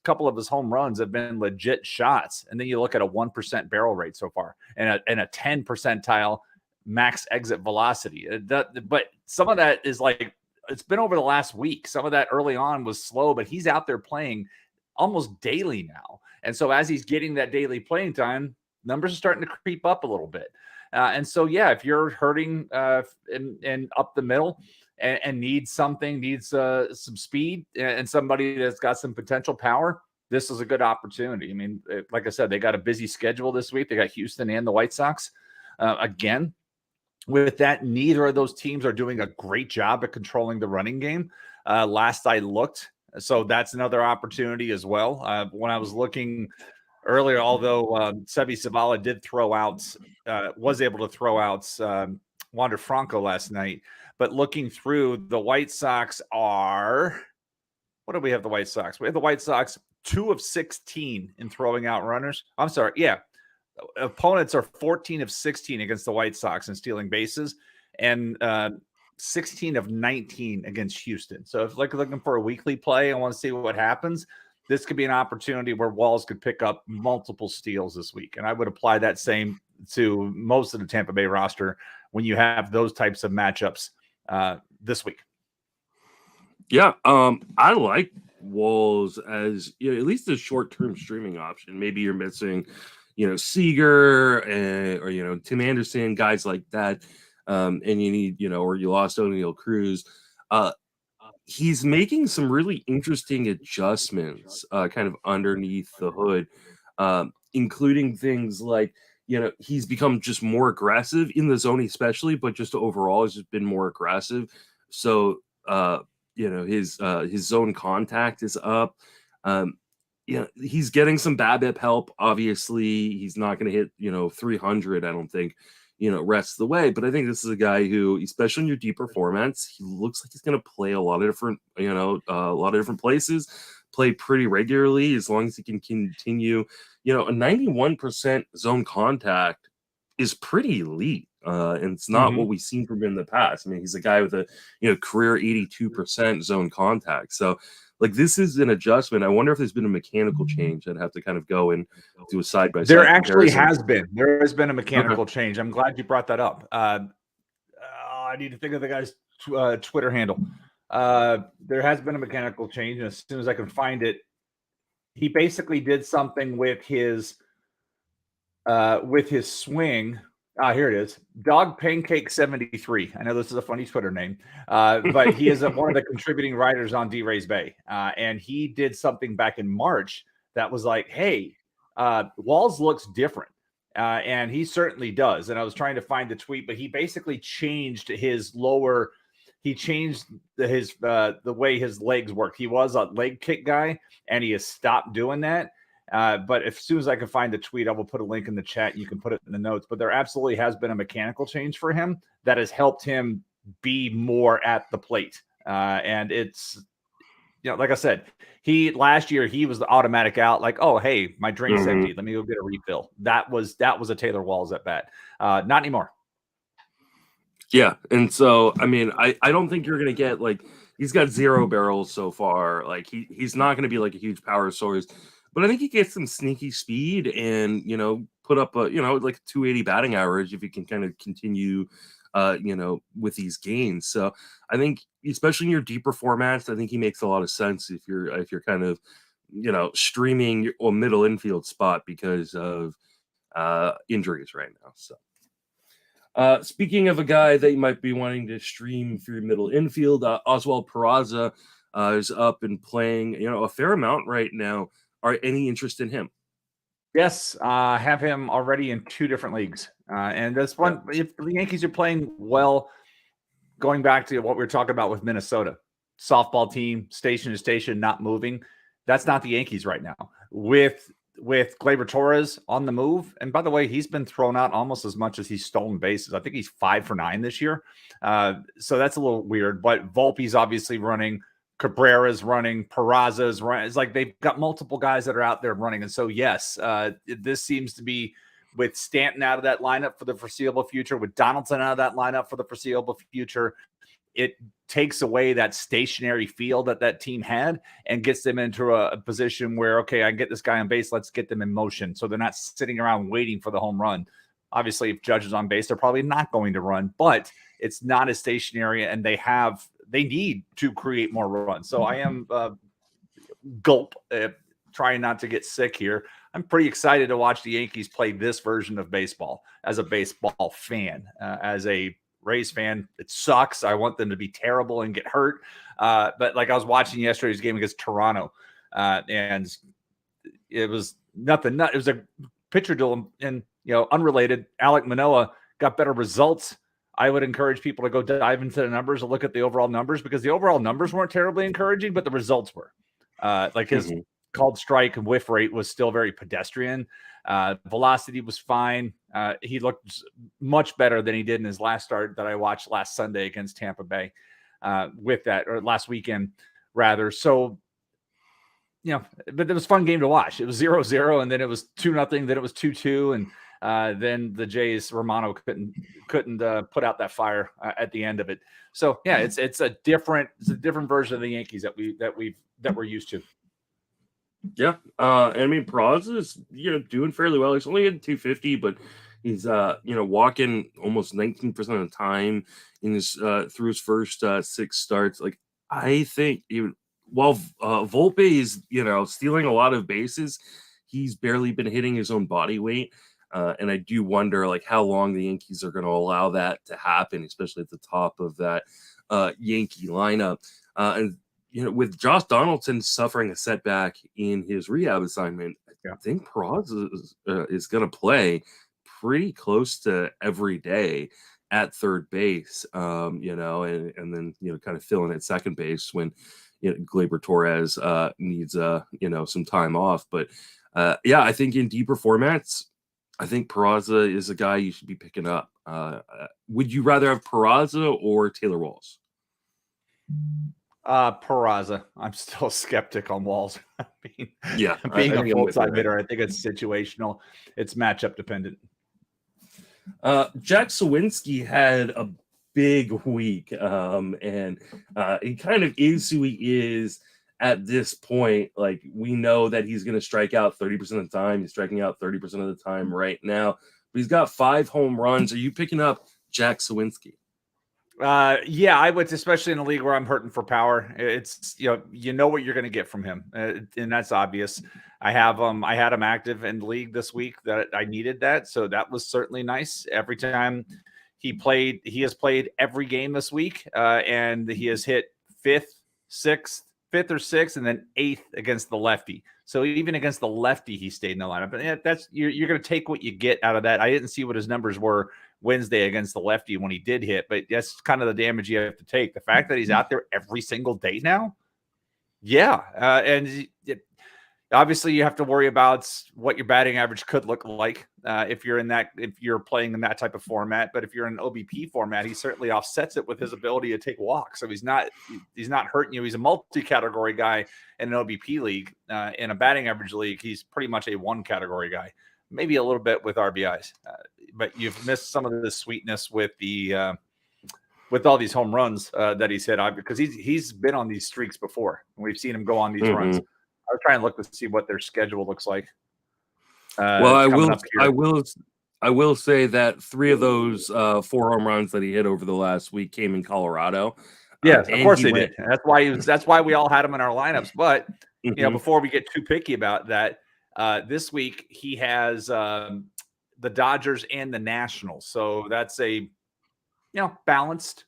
home runs have been legit shots. And then you look at a 1% barrel rate so far, and a 10 percentile max exit velocity. But some of that is like, it's been over the last week. Some of that early on was slow, but he's out there playing almost daily now. And so as he's getting that daily playing time, numbers are starting to creep up a little bit. And so, if you're hurting and up the middle and needs some speed and somebody that's got some potential power, this is a good opportunity. Like I said, they got a busy schedule this week. They got Houston and the White Sox. Again, with that, neither of those teams are doing a great job at controlling the running game. Last I looked. So that's another opportunity as well. When I was looking earlier, although Sebi Zavala did was able to throw out Wander Franco last night. But looking through, the White Sox are, what do we have the White Sox? We have the White Sox 2 of 16 in throwing out runners. I'm sorry. Yeah. Opponents are 14 of 16 against the White Sox in stealing bases, and 16 of 19 against Houston. So if looking for a weekly play, I want to see what happens. This could be an opportunity where Walls could pick up multiple steals this week. And I would apply that same to most of the Tampa Bay roster when you have those types of matchups this week. Yeah, I like Walls as at least a short-term streaming option. Maybe you're missing, Seager or Tim Anderson, guys like that, and you need or you lost O'Neal Cruz. he's making some really interesting adjustments kind of underneath the hood, including things like, he's become just more aggressive in the zone, especially, but just overall has just been more aggressive. So, his zone contact is up. He's getting some BABIP help. Obviously, he's not going to hit, 300, I don't think, rest of the way. But I think this is a guy who, especially in your deeper formats, he looks like he's going to play a lot of different, a lot of different places, play pretty regularly as long as he can continue. A 91% zone contact is pretty elite. And it's not what we've seen from him in the past. I mean, he's a guy with a, career 82% zone contact. So, like, this is an adjustment. I wonder if there's been a mechanical change. I'd have to kind of go and do a side-by-side There actually comparison. has been. There has been a mechanical change. I'm glad you brought that up. I need to think of the guy's Twitter handle. There has been a mechanical change, and as soon as I can find it, he basically did something with his swing. Here it is. Dog Pancake 73. I know this is a funny Twitter name, but he is one of the contributing writers on D-Rays Bay. And he did something back in March that was like, hey, Walls looks different. And he certainly does. And I was trying to find the tweet, but he basically changed his lower. He changed the way his legs work. He was a leg kick guy, and he has stopped doing that. But as soon as I can find the tweet, I will put a link in the chat. You can put it in the notes. But there absolutely has been a mechanical change for him that has helped him be more at the plate. And it's, like I said, last year he was the automatic out. Like, oh, hey, my drink's empty. Let me go get a refill. That was a Taylor Walls at bat. Not anymore. Yeah, and so I mean, I don't think you're gonna get, like, he's got 0 barrels so far. Like, he's not gonna be like a huge power source. But I think he gets some sneaky speed and, put up a, like 280 batting average if he can kind of continue, with these gains. So I think, especially in your deeper formats, I think he makes a lot of sense if you're kind of, streaming a middle infield spot because of injuries right now. So speaking of a guy that you might be wanting to stream for your middle infield, Oswald Peraza is up and playing, a fair amount right now. Are any interest in him? Yes, have him already in 2 different leagues. And that's one. Yeah. If the Yankees are playing well, going back to what we were talking about with Minnesota, softball team, station to station, not moving. That's not the Yankees right now. With Gleyber Torres on the move, and by the way, he's been thrown out almost as much as he's stolen bases. I think he's 5 for 9 this year. So that's a little weird. But Volpe's obviously running. Cabrera's running, Peraza's running. It's like they've got multiple guys that are out there running. And so, yes, this seems to be with Stanton out of that lineup for the foreseeable future, with Donaldson out of that lineup for the foreseeable future. It takes away that stationary feel that team had and gets them into a position where, okay, I get this guy on base. Let's get them in motion. So they're not sitting around waiting for the home run. Obviously, if Judge is on base, they're probably not going to run, but it's not as stationary, and they need to create more runs. So I am trying not to get sick here. I'm pretty excited to watch the Yankees play this version of baseball as a baseball fan. As a Rays fan, it sucks. I want them to be terrible and get hurt. But like I was watching yesterday's game against Toronto, and it was nothing. It was a pitcher duel, and unrelated. Alek Manoah got better results. I would encourage people to go dive into the numbers and look at the overall numbers, because the overall numbers weren't terribly encouraging, but the results were. Like his called strike and whiff rate was still very pedestrian. Velocity was fine. He looked much better than he did in his last start that I watched last Sunday against Tampa Bay or last weekend rather. So, but it was a fun game to watch. It was 0-0, and then it was 2-0, then it was 2-2, and then the Jays, Romano couldn't put out that fire at the end of it. So yeah, it's a different version of the Yankees that we're used to. Yeah, I mean, Peraza is doing fairly well. He's only at 250, but he's walking almost 19% of the time in his through his first 6 starts. Like, I think even while Volpe is stealing a lot of bases, he's barely been hitting his own body weight. And I do wonder, like, how long the Yankees are going to allow that to happen, especially at the top of that Yankee lineup. And with Josh Donaldson suffering a setback in his rehab assignment, I think Peraza is going to play pretty close to every day at third base, and then kind of filling at second base when Gleyber Torres needs some time off. But I think in deeper formats, I think Peraza is a guy you should be picking up. Would you rather have Peraza or Taylor Walls? Peraza. I'm still a skeptic on Walls. I mean, being a full-time hitter, I think it's situational. It's matchup dependent. Jack Suwinski had a big week, and he kind of is who he is at this point. Like, we know that he's going to strike out 30% of the time. He's striking out 30% of the time right now. But he's got 5 home runs. Are you picking up Jack Suwinski? I would, especially in a league where I'm hurting for power. It's what you're going to get from him, and that's obvious. I had him active in the league this week that I needed that, so that was certainly nice. Every time he has played every game this week, and he has hit fifth or sixth, and then 8th against the lefty. So even against the lefty, he stayed in the lineup. And that's you're going to take what you get out of that. I didn't see what his numbers were Wednesday against the lefty when he did hit, but that's kind of the damage you have to take. The fact that he's out there every single day now, and obviously you have to worry about what your batting average could look like if you're playing in that type of format. But if you're in an OBP format, he certainly offsets it with his ability to take walks. So he's not hurting you. He's a multi-category guy in an OBP league. In a batting average league, he's pretty much a 1-category guy, maybe a little bit with RBIs. But you've missed some of the sweetness with the with all these home runs that he's hit, because he's been on these streaks before. We've seen him go on these runs. I was trying to look to see what their schedule looks like. I will say that 3 of those 4 home runs that he hit over the last week came in Colorado. Yes, of course they did. That's why we all had him in our lineups. But before we get too picky about that, this week he has the Dodgers and the Nationals. So that's a balanced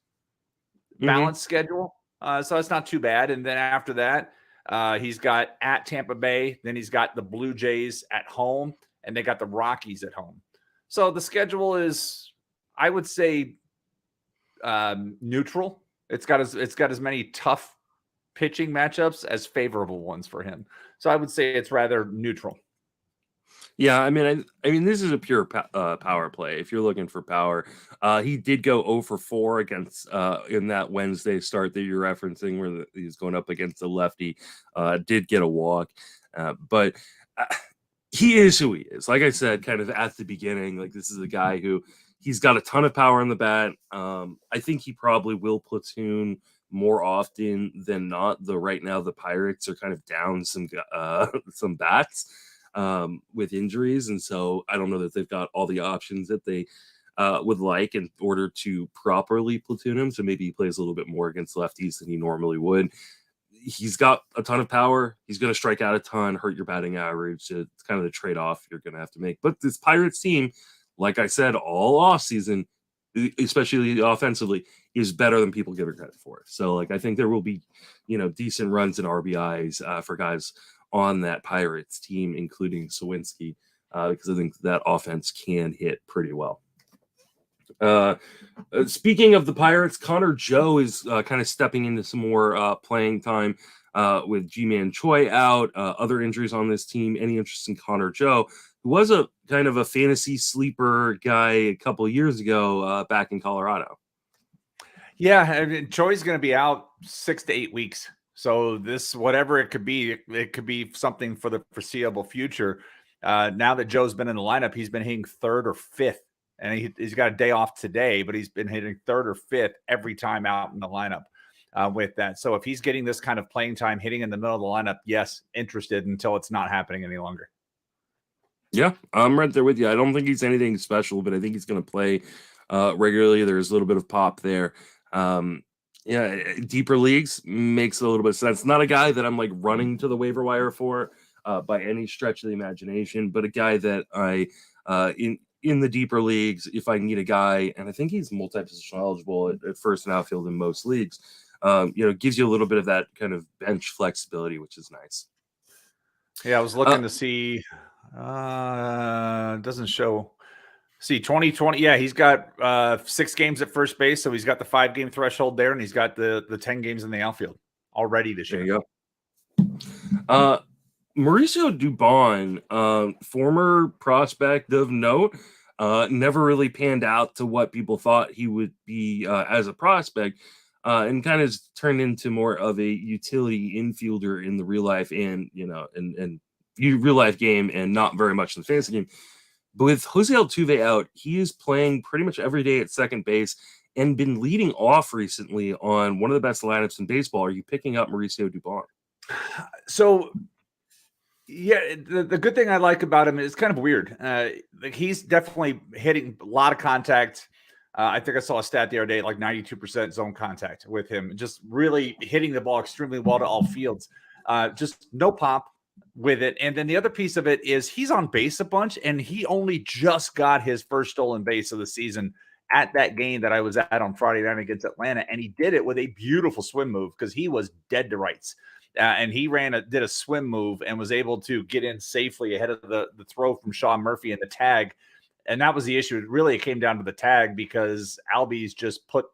schedule. So it's not too bad. And then after that, he's got at Tampa Bay, then he's got the Blue Jays at home, and they got the Rockies at home. So the schedule is, I would say, neutral. It's got as many tough pitching matchups as favorable ones for him. So I would say it's rather neutral. Yeah, I mean, this is a pure power play. If you're looking for power, he did go 0 for 4 against in that Wednesday start that you're referencing, where he's going up against the lefty. Did get a walk, but he is who he is. Like I said, kind of at the beginning, like, this is a guy who he's got a ton of power in the bat. I think he probably will platoon more often than not. Though right now the Pirates are kind of down some bats with injuries, and so I don't know that they've got all the options that they would like in order to properly platoon him. So maybe he plays a little bit more against lefties than he normally would. He's got a ton of power. He's going to strike out a ton, hurt your batting average. It's kind of the trade-off you're going to have to make. But this Pirates team, like I said, all off season, especially offensively, is better than people give it credit for. So, like, I think there will be, decent runs and RBIs for guys on that Pirates team, including Suwinski, because I think that offense can hit pretty well. Speaking of the Pirates, Connor Joe is kind of stepping into some more playing time with G-Man Choi out, other injuries on this team. Any interest in Connor Joe, who was a kind of a fantasy sleeper guy a couple of years ago back in Colorado? Yeah, I mean, Choi's going to be out 6 to 8 weeks. So this, whatever it could be something for the foreseeable future. Now that Joe's been in the lineup, he's been hitting 3rd or 5th. And he's got a day off today, but he's been hitting 3rd or 5th every time out in the lineup with that. So if he's getting this kind of playing time, hitting in the middle of the lineup, yes, interested until it's not happening any longer. Yeah, I'm right there with you. I don't think he's anything special, but I think he's going to play regularly. There's a little bit of pop there. Deeper leagues makes a little bit of sense. Not a guy that I'm like running to the waiver wire for by any stretch of the imagination, but a guy that I in the deeper leagues, if I need a guy, and I think he's multi-position eligible at first and outfield in most leagues, gives you a little bit of that kind of bench flexibility, which is nice. Yeah, I was looking to see. Doesn't show. See, 2020. Yeah, he's got 6 games at first base, so he's got the 5-game threshold there, and he's got the 10 games in the outfield already this year. There you go. Mauricio Dubon, former prospect of note, never really panned out to what people thought he would be as a prospect, and kind of turned into more of a utility infielder in the real life and real life game, and not very much in the fantasy game. But with Jose Altuve out, he is playing pretty much every day at second base and been leading off recently on one of the best lineups in baseball. Are you picking up Mauricio Dubon? So, yeah, the good thing I like about him is kind of weird. Like he's definitely hitting a lot of contact. I think I saw a stat the other day, like 92% zone contact with him, just really hitting the ball extremely well to all fields. Just no pop with it. And then the other piece of it is he's on base a bunch, and he only just got his first stolen base of the season at that game that I was at on Friday night against Atlanta. And he did it with a beautiful swim move because he was dead to rights. And he did a swim move and was able to get in safely ahead of the throw from Sean Murphy and the tag. And that was the issue. It came down to the tag because Albies just put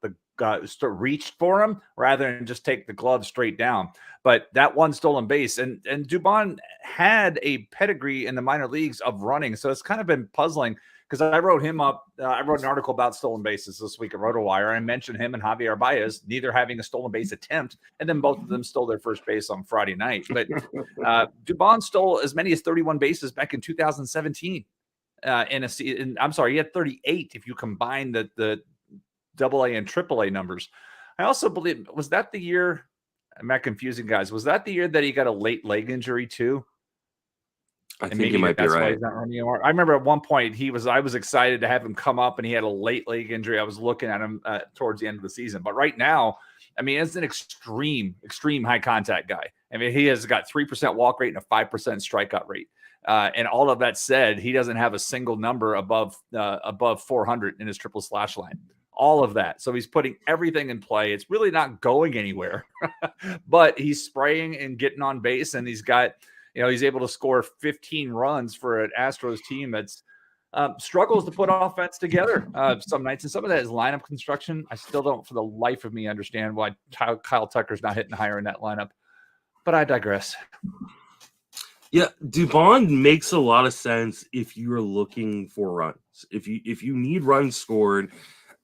reached for him rather than just take the glove straight down. But that one stolen base, and Dubon had a pedigree in the minor leagues of running. So it's kind of been puzzling because I wrote him up. I wrote an article about stolen bases this week at RotoWire. I mentioned him and Javier Baez, neither having a stolen base attempt, and then both of them stole their first base on Friday night. But Dubon stole as many as 31 bases back in 2017. I'm sorry, he had 38 if you combine the AA and AAA numbers. I also believe, was that the year? I'm not confusing guys. Was that the year that he got a late leg injury too? I think you might be right. He's not running anymore. I remember at one point I was excited to have him come up, and he had a late leg injury. I was looking at him towards the end of the season, but right now, I mean, it's an extreme high contact guy. I mean, he has got 3% walk rate and a 5% strikeout rate. And all of that said, he doesn't have a single number above 400 in his triple slash line. All of that. So he's putting everything in play. It's really not going anywhere, but he's spraying and getting on base, and he's got, he's able to score 15 runs for an Astros team that's struggles to put offense together some nights. And some of that is lineup construction. I still don't, for the life of me, understand why Kyle Tucker's not hitting higher in that lineup, but I digress. Yeah, Dubon makes a lot of sense if you're looking for runs. If you need runs scored,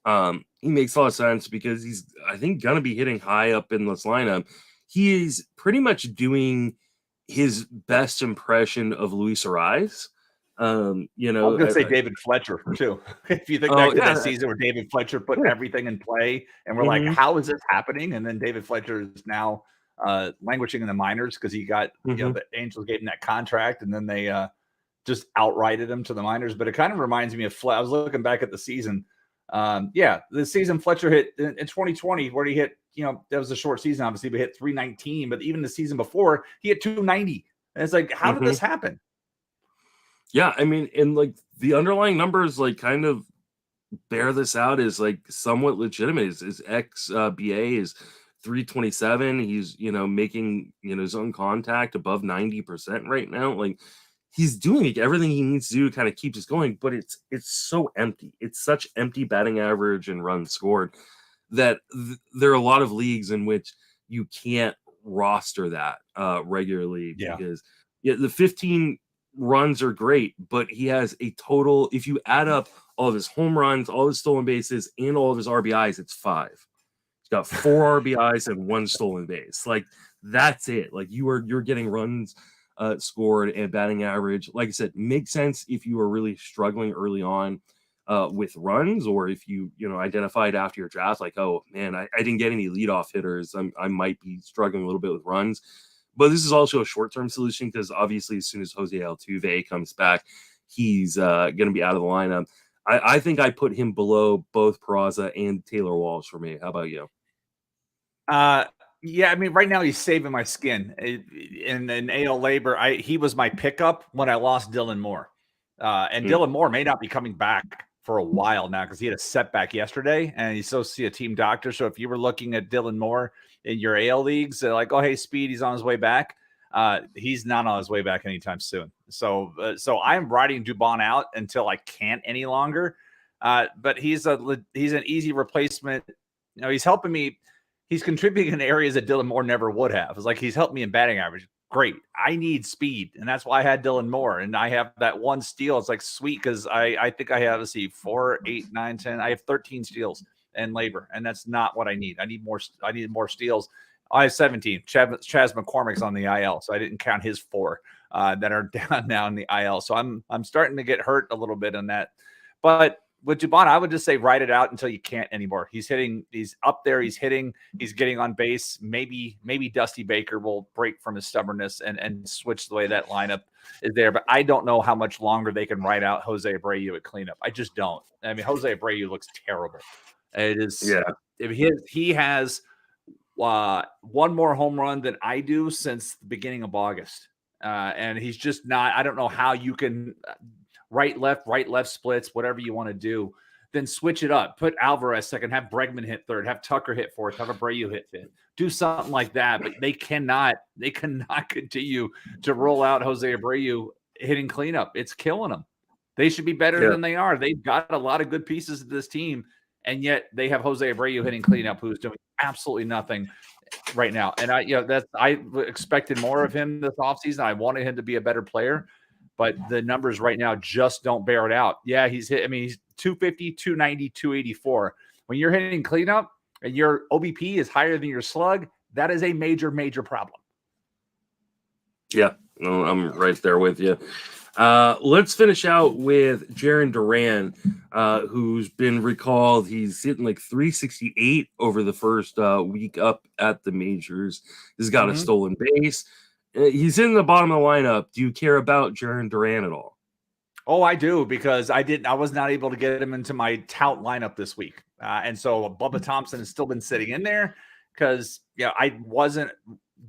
he makes a lot of sense because he's, I think, going to be hitting high up in this lineup. He is pretty much doing his best impression of Luis Arraez. I was going to say David Fletcher, too. If you think back to that season where David Fletcher put everything in play, and we're like, how is this happening? And then David Fletcher is now languishing in the minors because he got, the Angels gave him that contract, and then they just outrighted him to the minors. But it kind of reminds me of I was looking back at the season. The season Fletcher hit in 2020, where he hit, that was a short season, obviously, but hit 319. But even the season before, he hit 290. And it's like, how did this happen? Yeah, I mean, and like the underlying numbers, like kind of bear this out is like somewhat legitimate. His XBA is 327. He's making his own contact above 90% right now. Like he's doing like everything he needs to do to kind of keep this going, but it's so empty. It's such empty batting average and runs scored that there are a lot of leagues in which you can't roster that regularly because the 15 runs are great, but he has a total, if you add up all of his home runs, all his stolen bases, and all of his RBIs, it's 5. He's got 4 RBIs and 1 stolen base. Like that's it. Like you're getting runs scored and batting average. Like I said, makes sense if you are really struggling early on with runs, or if you identified after your draft, like, oh man, I didn't get any leadoff hitters. I might be struggling a little bit with runs. But this is also a short-term solution because obviously as soon as Jose Altuve comes back, he's going to be out of the lineup. I think I put him below both Peraza and Taylor Walsh for me. How about you? Yeah, I mean, right now he's saving my skin. In AL labor, he was my pickup when I lost Dylan Moore. And Dylan Moore may not be coming back for a while now because he had a setback yesterday and he's supposed to see a team doctor. So if you were looking at Dylan Moore in your AL leagues, they're like, oh, hey, Speed, he's on his way back. He's not on his way back anytime soon. So I'm riding Dubon out until I can't any longer. But he's an easy replacement. He's helping me. He's contributing in areas that Dylan Moore never would have. It's like he's helped me in batting average. Great. I need speed, and that's why I had Dylan Moore. And I have that one steal. It's like sweet because I think I have, 4, 8, 9, 10. I have 13 steals and labor, and that's not what I need. I need more steals. I have 17. Chas McCormick's on the IL, so I didn't count his 4 that are down now in the IL. So I'm starting to get hurt a little bit on that. But with Dubon, I would just say ride it out until you can't anymore. He's up there, he's hitting, he's getting on base. Maybe Dusty Baker will break from his stubbornness and switch the way that lineup is there. But I don't know how much longer they can ride out Jose Abreu at cleanup. I just don't. I mean, Jose Abreu looks terrible. It is. Yeah. He has one more home run than I do since the beginning of August. And he's just not. I don't know how you can right, left splits, whatever you want to do, then switch it up. Put Alvarez second, have Bregman hit third, have Tucker hit fourth, have Abreu hit fifth. Do something like that. But they cannot continue to roll out Jose Abreu hitting cleanup. It's killing them. They should be better than they are. They've got a lot of good pieces of this team, and yet they have Jose Abreu hitting cleanup, who's doing absolutely nothing right now. And I expected more of him this offseason. I wanted him to be a better player. But the numbers right now just don't bear it out. Yeah, he's 250, 290, 284. When you're hitting cleanup and your OBP is higher than your slug, that is a major, major problem. Yeah, I'm right there with you. Let's finish out with Jarren Duran, who's been recalled. He's hitting like 368 over the first week up at the majors. He's got a stolen base. He's in the bottom of the lineup. Do you care about Jarren Duran at all? Oh, I do, because I was not able to get him into my tout lineup this week. And so Bubba Thompson has still been sitting in there because I wasn't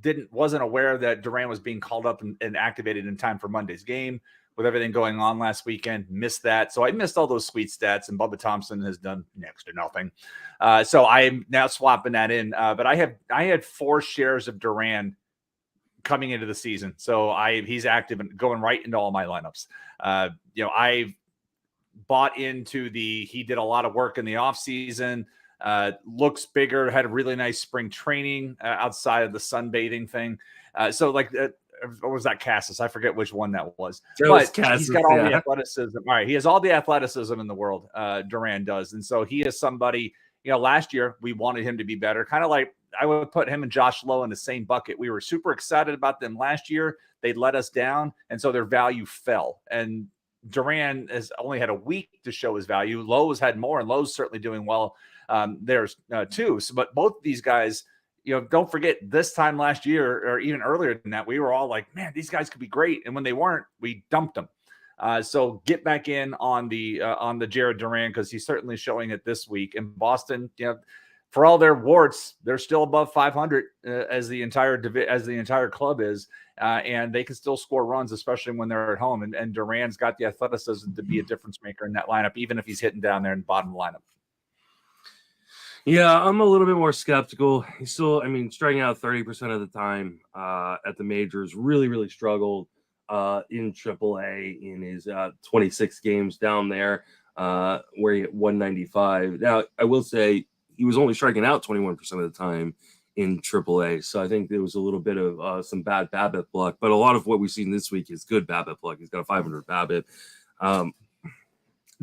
aware that Duran was being called up and activated in time for Monday's game with everything going on last weekend. Missed that. So I missed all those sweet stats, and Bubba Thompson has done next to nothing. So I'm now swapping that in. But I had 4 shares of Duran coming into the season. So he's active and going right into all my lineups. I've bought into he did a lot of work in the off season, looks bigger, had a really nice spring training outside of the sunbathing thing. Or was that Cassis? I forget which one that was. But Cassis, he's got all the athleticism. All right. He has all the athleticism in the world. Duran does. And so he is somebody, last year we wanted him to be better. Kind of like, I would put him and Josh Lowe in the same bucket. We were super excited about them last year. They let us down, and so their value fell. And Duran has only had a week to show his value. Lowe's had more, and Lowe's certainly doing well. There's too. So, but both of these guys, don't forget this time last year or even earlier than that, we were all like, man, these guys could be great. And when they weren't, we dumped them. So get back in on the Jarren Duran, because he's certainly showing it this week. In Boston, for all their warts, they're still above 500 as the entire club is, and they can still score runs, especially when they're at home. And Duran's got the athleticism to be a difference maker in that lineup, even if he's hitting down there in the bottom of the lineup. Yeah, I'm a little bit more skeptical. He's still, striking out 30% of the time at the majors. Really, really struggled in AAA in his 26 games down there, where he hit 195. Now, I will say, he was only striking out 21% of the time in AAA. So I think there was a little bit of some bad BABIP luck, but a lot of what we've seen this week is good BABIP luck. He's got a 500 BABIP.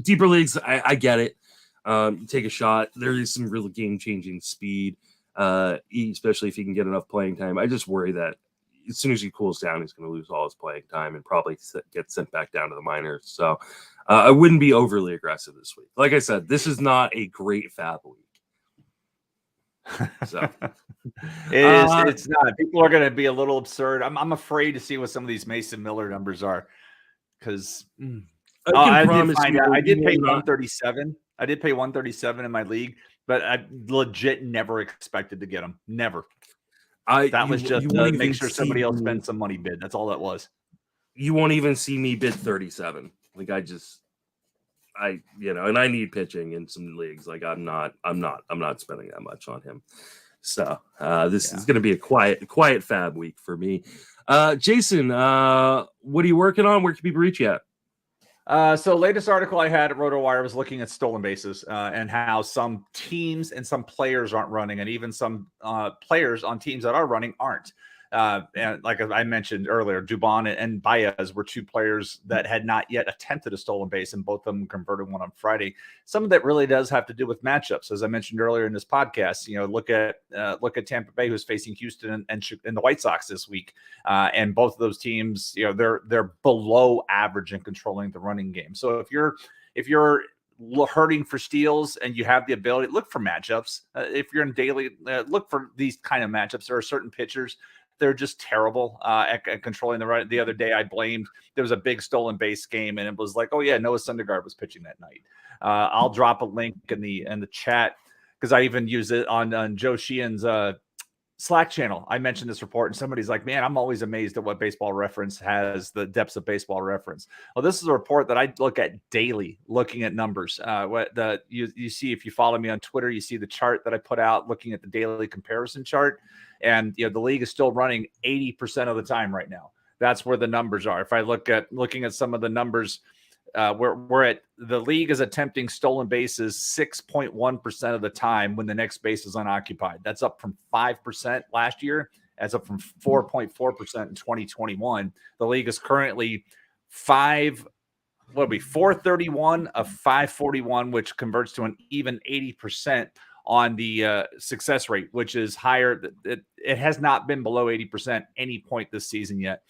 Deeper leagues, I get it. Take a shot. There is some real game-changing speed, especially if he can get enough playing time. I just worry that as soon as he cools down, he's going to lose all his playing time and probably get sent back down to the minors. So I wouldn't be overly aggressive this week. Like I said, this is not a great FAAB week. So it's not. People are going to be a little absurd. I'm afraid to see what some of these Mason Miller numbers are, because I did pay 137. I did pay 137 in my league, but I legit never expected to get them. Never. That was just to make sure somebody else spent some money bid. That's all that was. You won't even see me bid 37. Like and I need pitching in some leagues. Like I'm not spending that much on him. So this is going to be a quiet FAAB week for me. Jason, what are you working on? Where can people reach you at? So latest article I had at RotoWire was looking at stolen bases and how some teams and some players aren't running, and even some players on teams that are running aren't. And like I mentioned earlier, Dubon and Baez were two players that had not yet attempted a stolen base, and both of them converted one on Friday. Some of that really does have to do with matchups, as I mentioned earlier in this podcast. Look at Tampa Bay, who's facing Houston and the White Sox this week, and both of those teams, they're below average in controlling the running game. So if you're hurting for steals and you have the ability, look for matchups. If you're in daily, look for these kind of matchups. There are certain pitchers. They're just terrible at controlling the run. The other day, there was a big stolen base game, and it was like, oh yeah, Noah Syndergaard was pitching that night. I'll drop a link in the chat because I even use it on Joe Sheehan's Slack channel. I mentioned this report, and somebody's like, man, I'm always amazed at what Baseball Reference has, the depths of Baseball Reference. Well, this is a report that I look at daily, looking at numbers. You see, if you follow me on Twitter, you see the chart that I put out looking at the daily comparison chart. And the league is still running 80% of the time right now. That's where the numbers are. If I looking at some of the numbers, the league is attempting stolen bases 6.1% of the time when the next base is unoccupied. That's up from 5% last year. That's up from 4.4% in 2021. The league is currently 431 of 541, which converts to an even 80% on the success rate, which is higher. It has not been below 80% any point this season yet.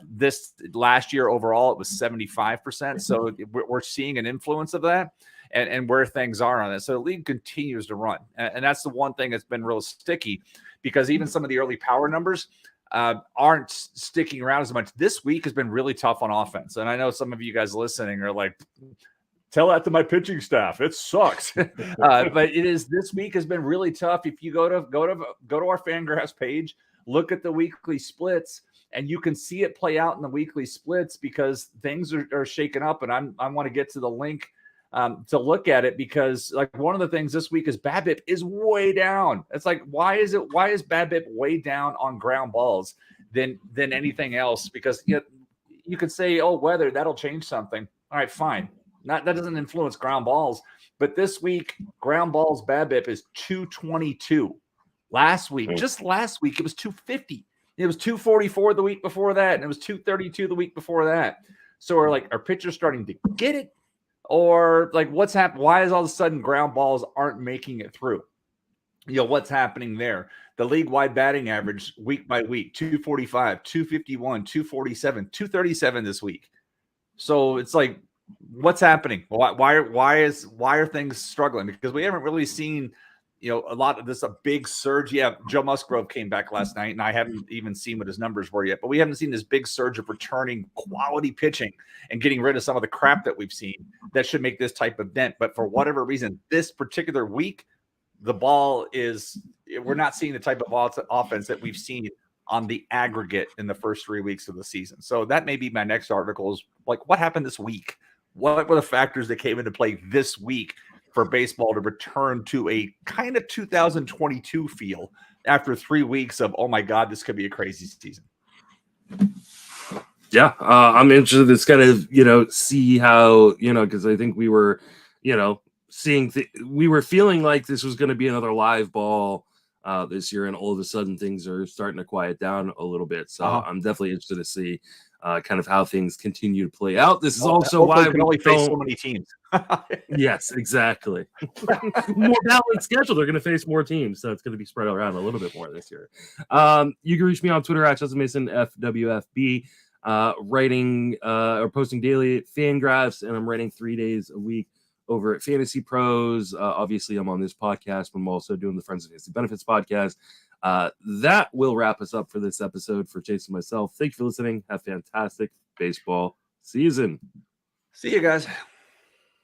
This last year overall, it was 75%. So we're seeing an influence of that and where things are on it. So the league continues to run. And that's the one thing that's been real sticky, because even some of the early power numbers aren't sticking around as much. This week has been really tough on offense. And I know some of you guys listening are like, tell that to my pitching staff. It sucks. But this week has been really tough. If you go to our Fangraphs page, look at the weekly splits, and you can see it play out in the weekly splits because things are shaken up. And I want to get to the link to look at it, because like one of the things this week is BABIP is way down. It's like, why is BABIP way down on ground balls than anything else? Because you could say, oh, weather, that'll change something. All right, fine. That doesn't influence ground balls. But this week, ground balls BABIP is 222. Last week, it was 250. It was 244 the week before that, and it was 232 the week before that. So are pitchers starting to get it? Or like what's happened? Why is all of a sudden ground balls aren't making it through? What's happening there? The league-wide batting average week by week, 245, 251, 247, 237 this week. So it's like, what's happening? Why are things struggling? Because we haven't really seen, a lot of this, a big surge. Yeah, Joe Musgrove came back last night, and I haven't even seen what his numbers were yet, but we haven't seen this big surge of returning quality pitching and getting rid of some of the crap that we've seen that should make this type of dent. But for whatever reason, this particular week, we're not seeing the type of offense that we've seen on the aggregate in the first 3 weeks of the season. So that may be my next article, is like, what happened this week? What were the factors that came into play this week for baseball to return to a kind of 2022 feel after 3 weeks of, oh my God, this could be a crazy season? Yeah, I'm interested to kind of, see how, because I think we were, we were feeling like this was going to be another live ball this year, and all of a sudden things are starting to quiet down a little bit. So I'm definitely interested to see kind of how things continue to play out. This is also why we can only face so many teams. Yes, exactly. More balanced schedule. They're going to face more teams, so it's going to be spread around a little bit more this year. You can reach me on Twitter at Justin Mason FWFB, writing or posting daily at Fangraphs, and I'm writing 3 days a week over at Fantasy Pros. Obviously, I'm on this podcast, but I'm also doing the Friends of Fantasy Benefits podcast. That will wrap us up for this episode. For Chase and myself, thank you for listening. Have a fantastic baseball season. See you guys.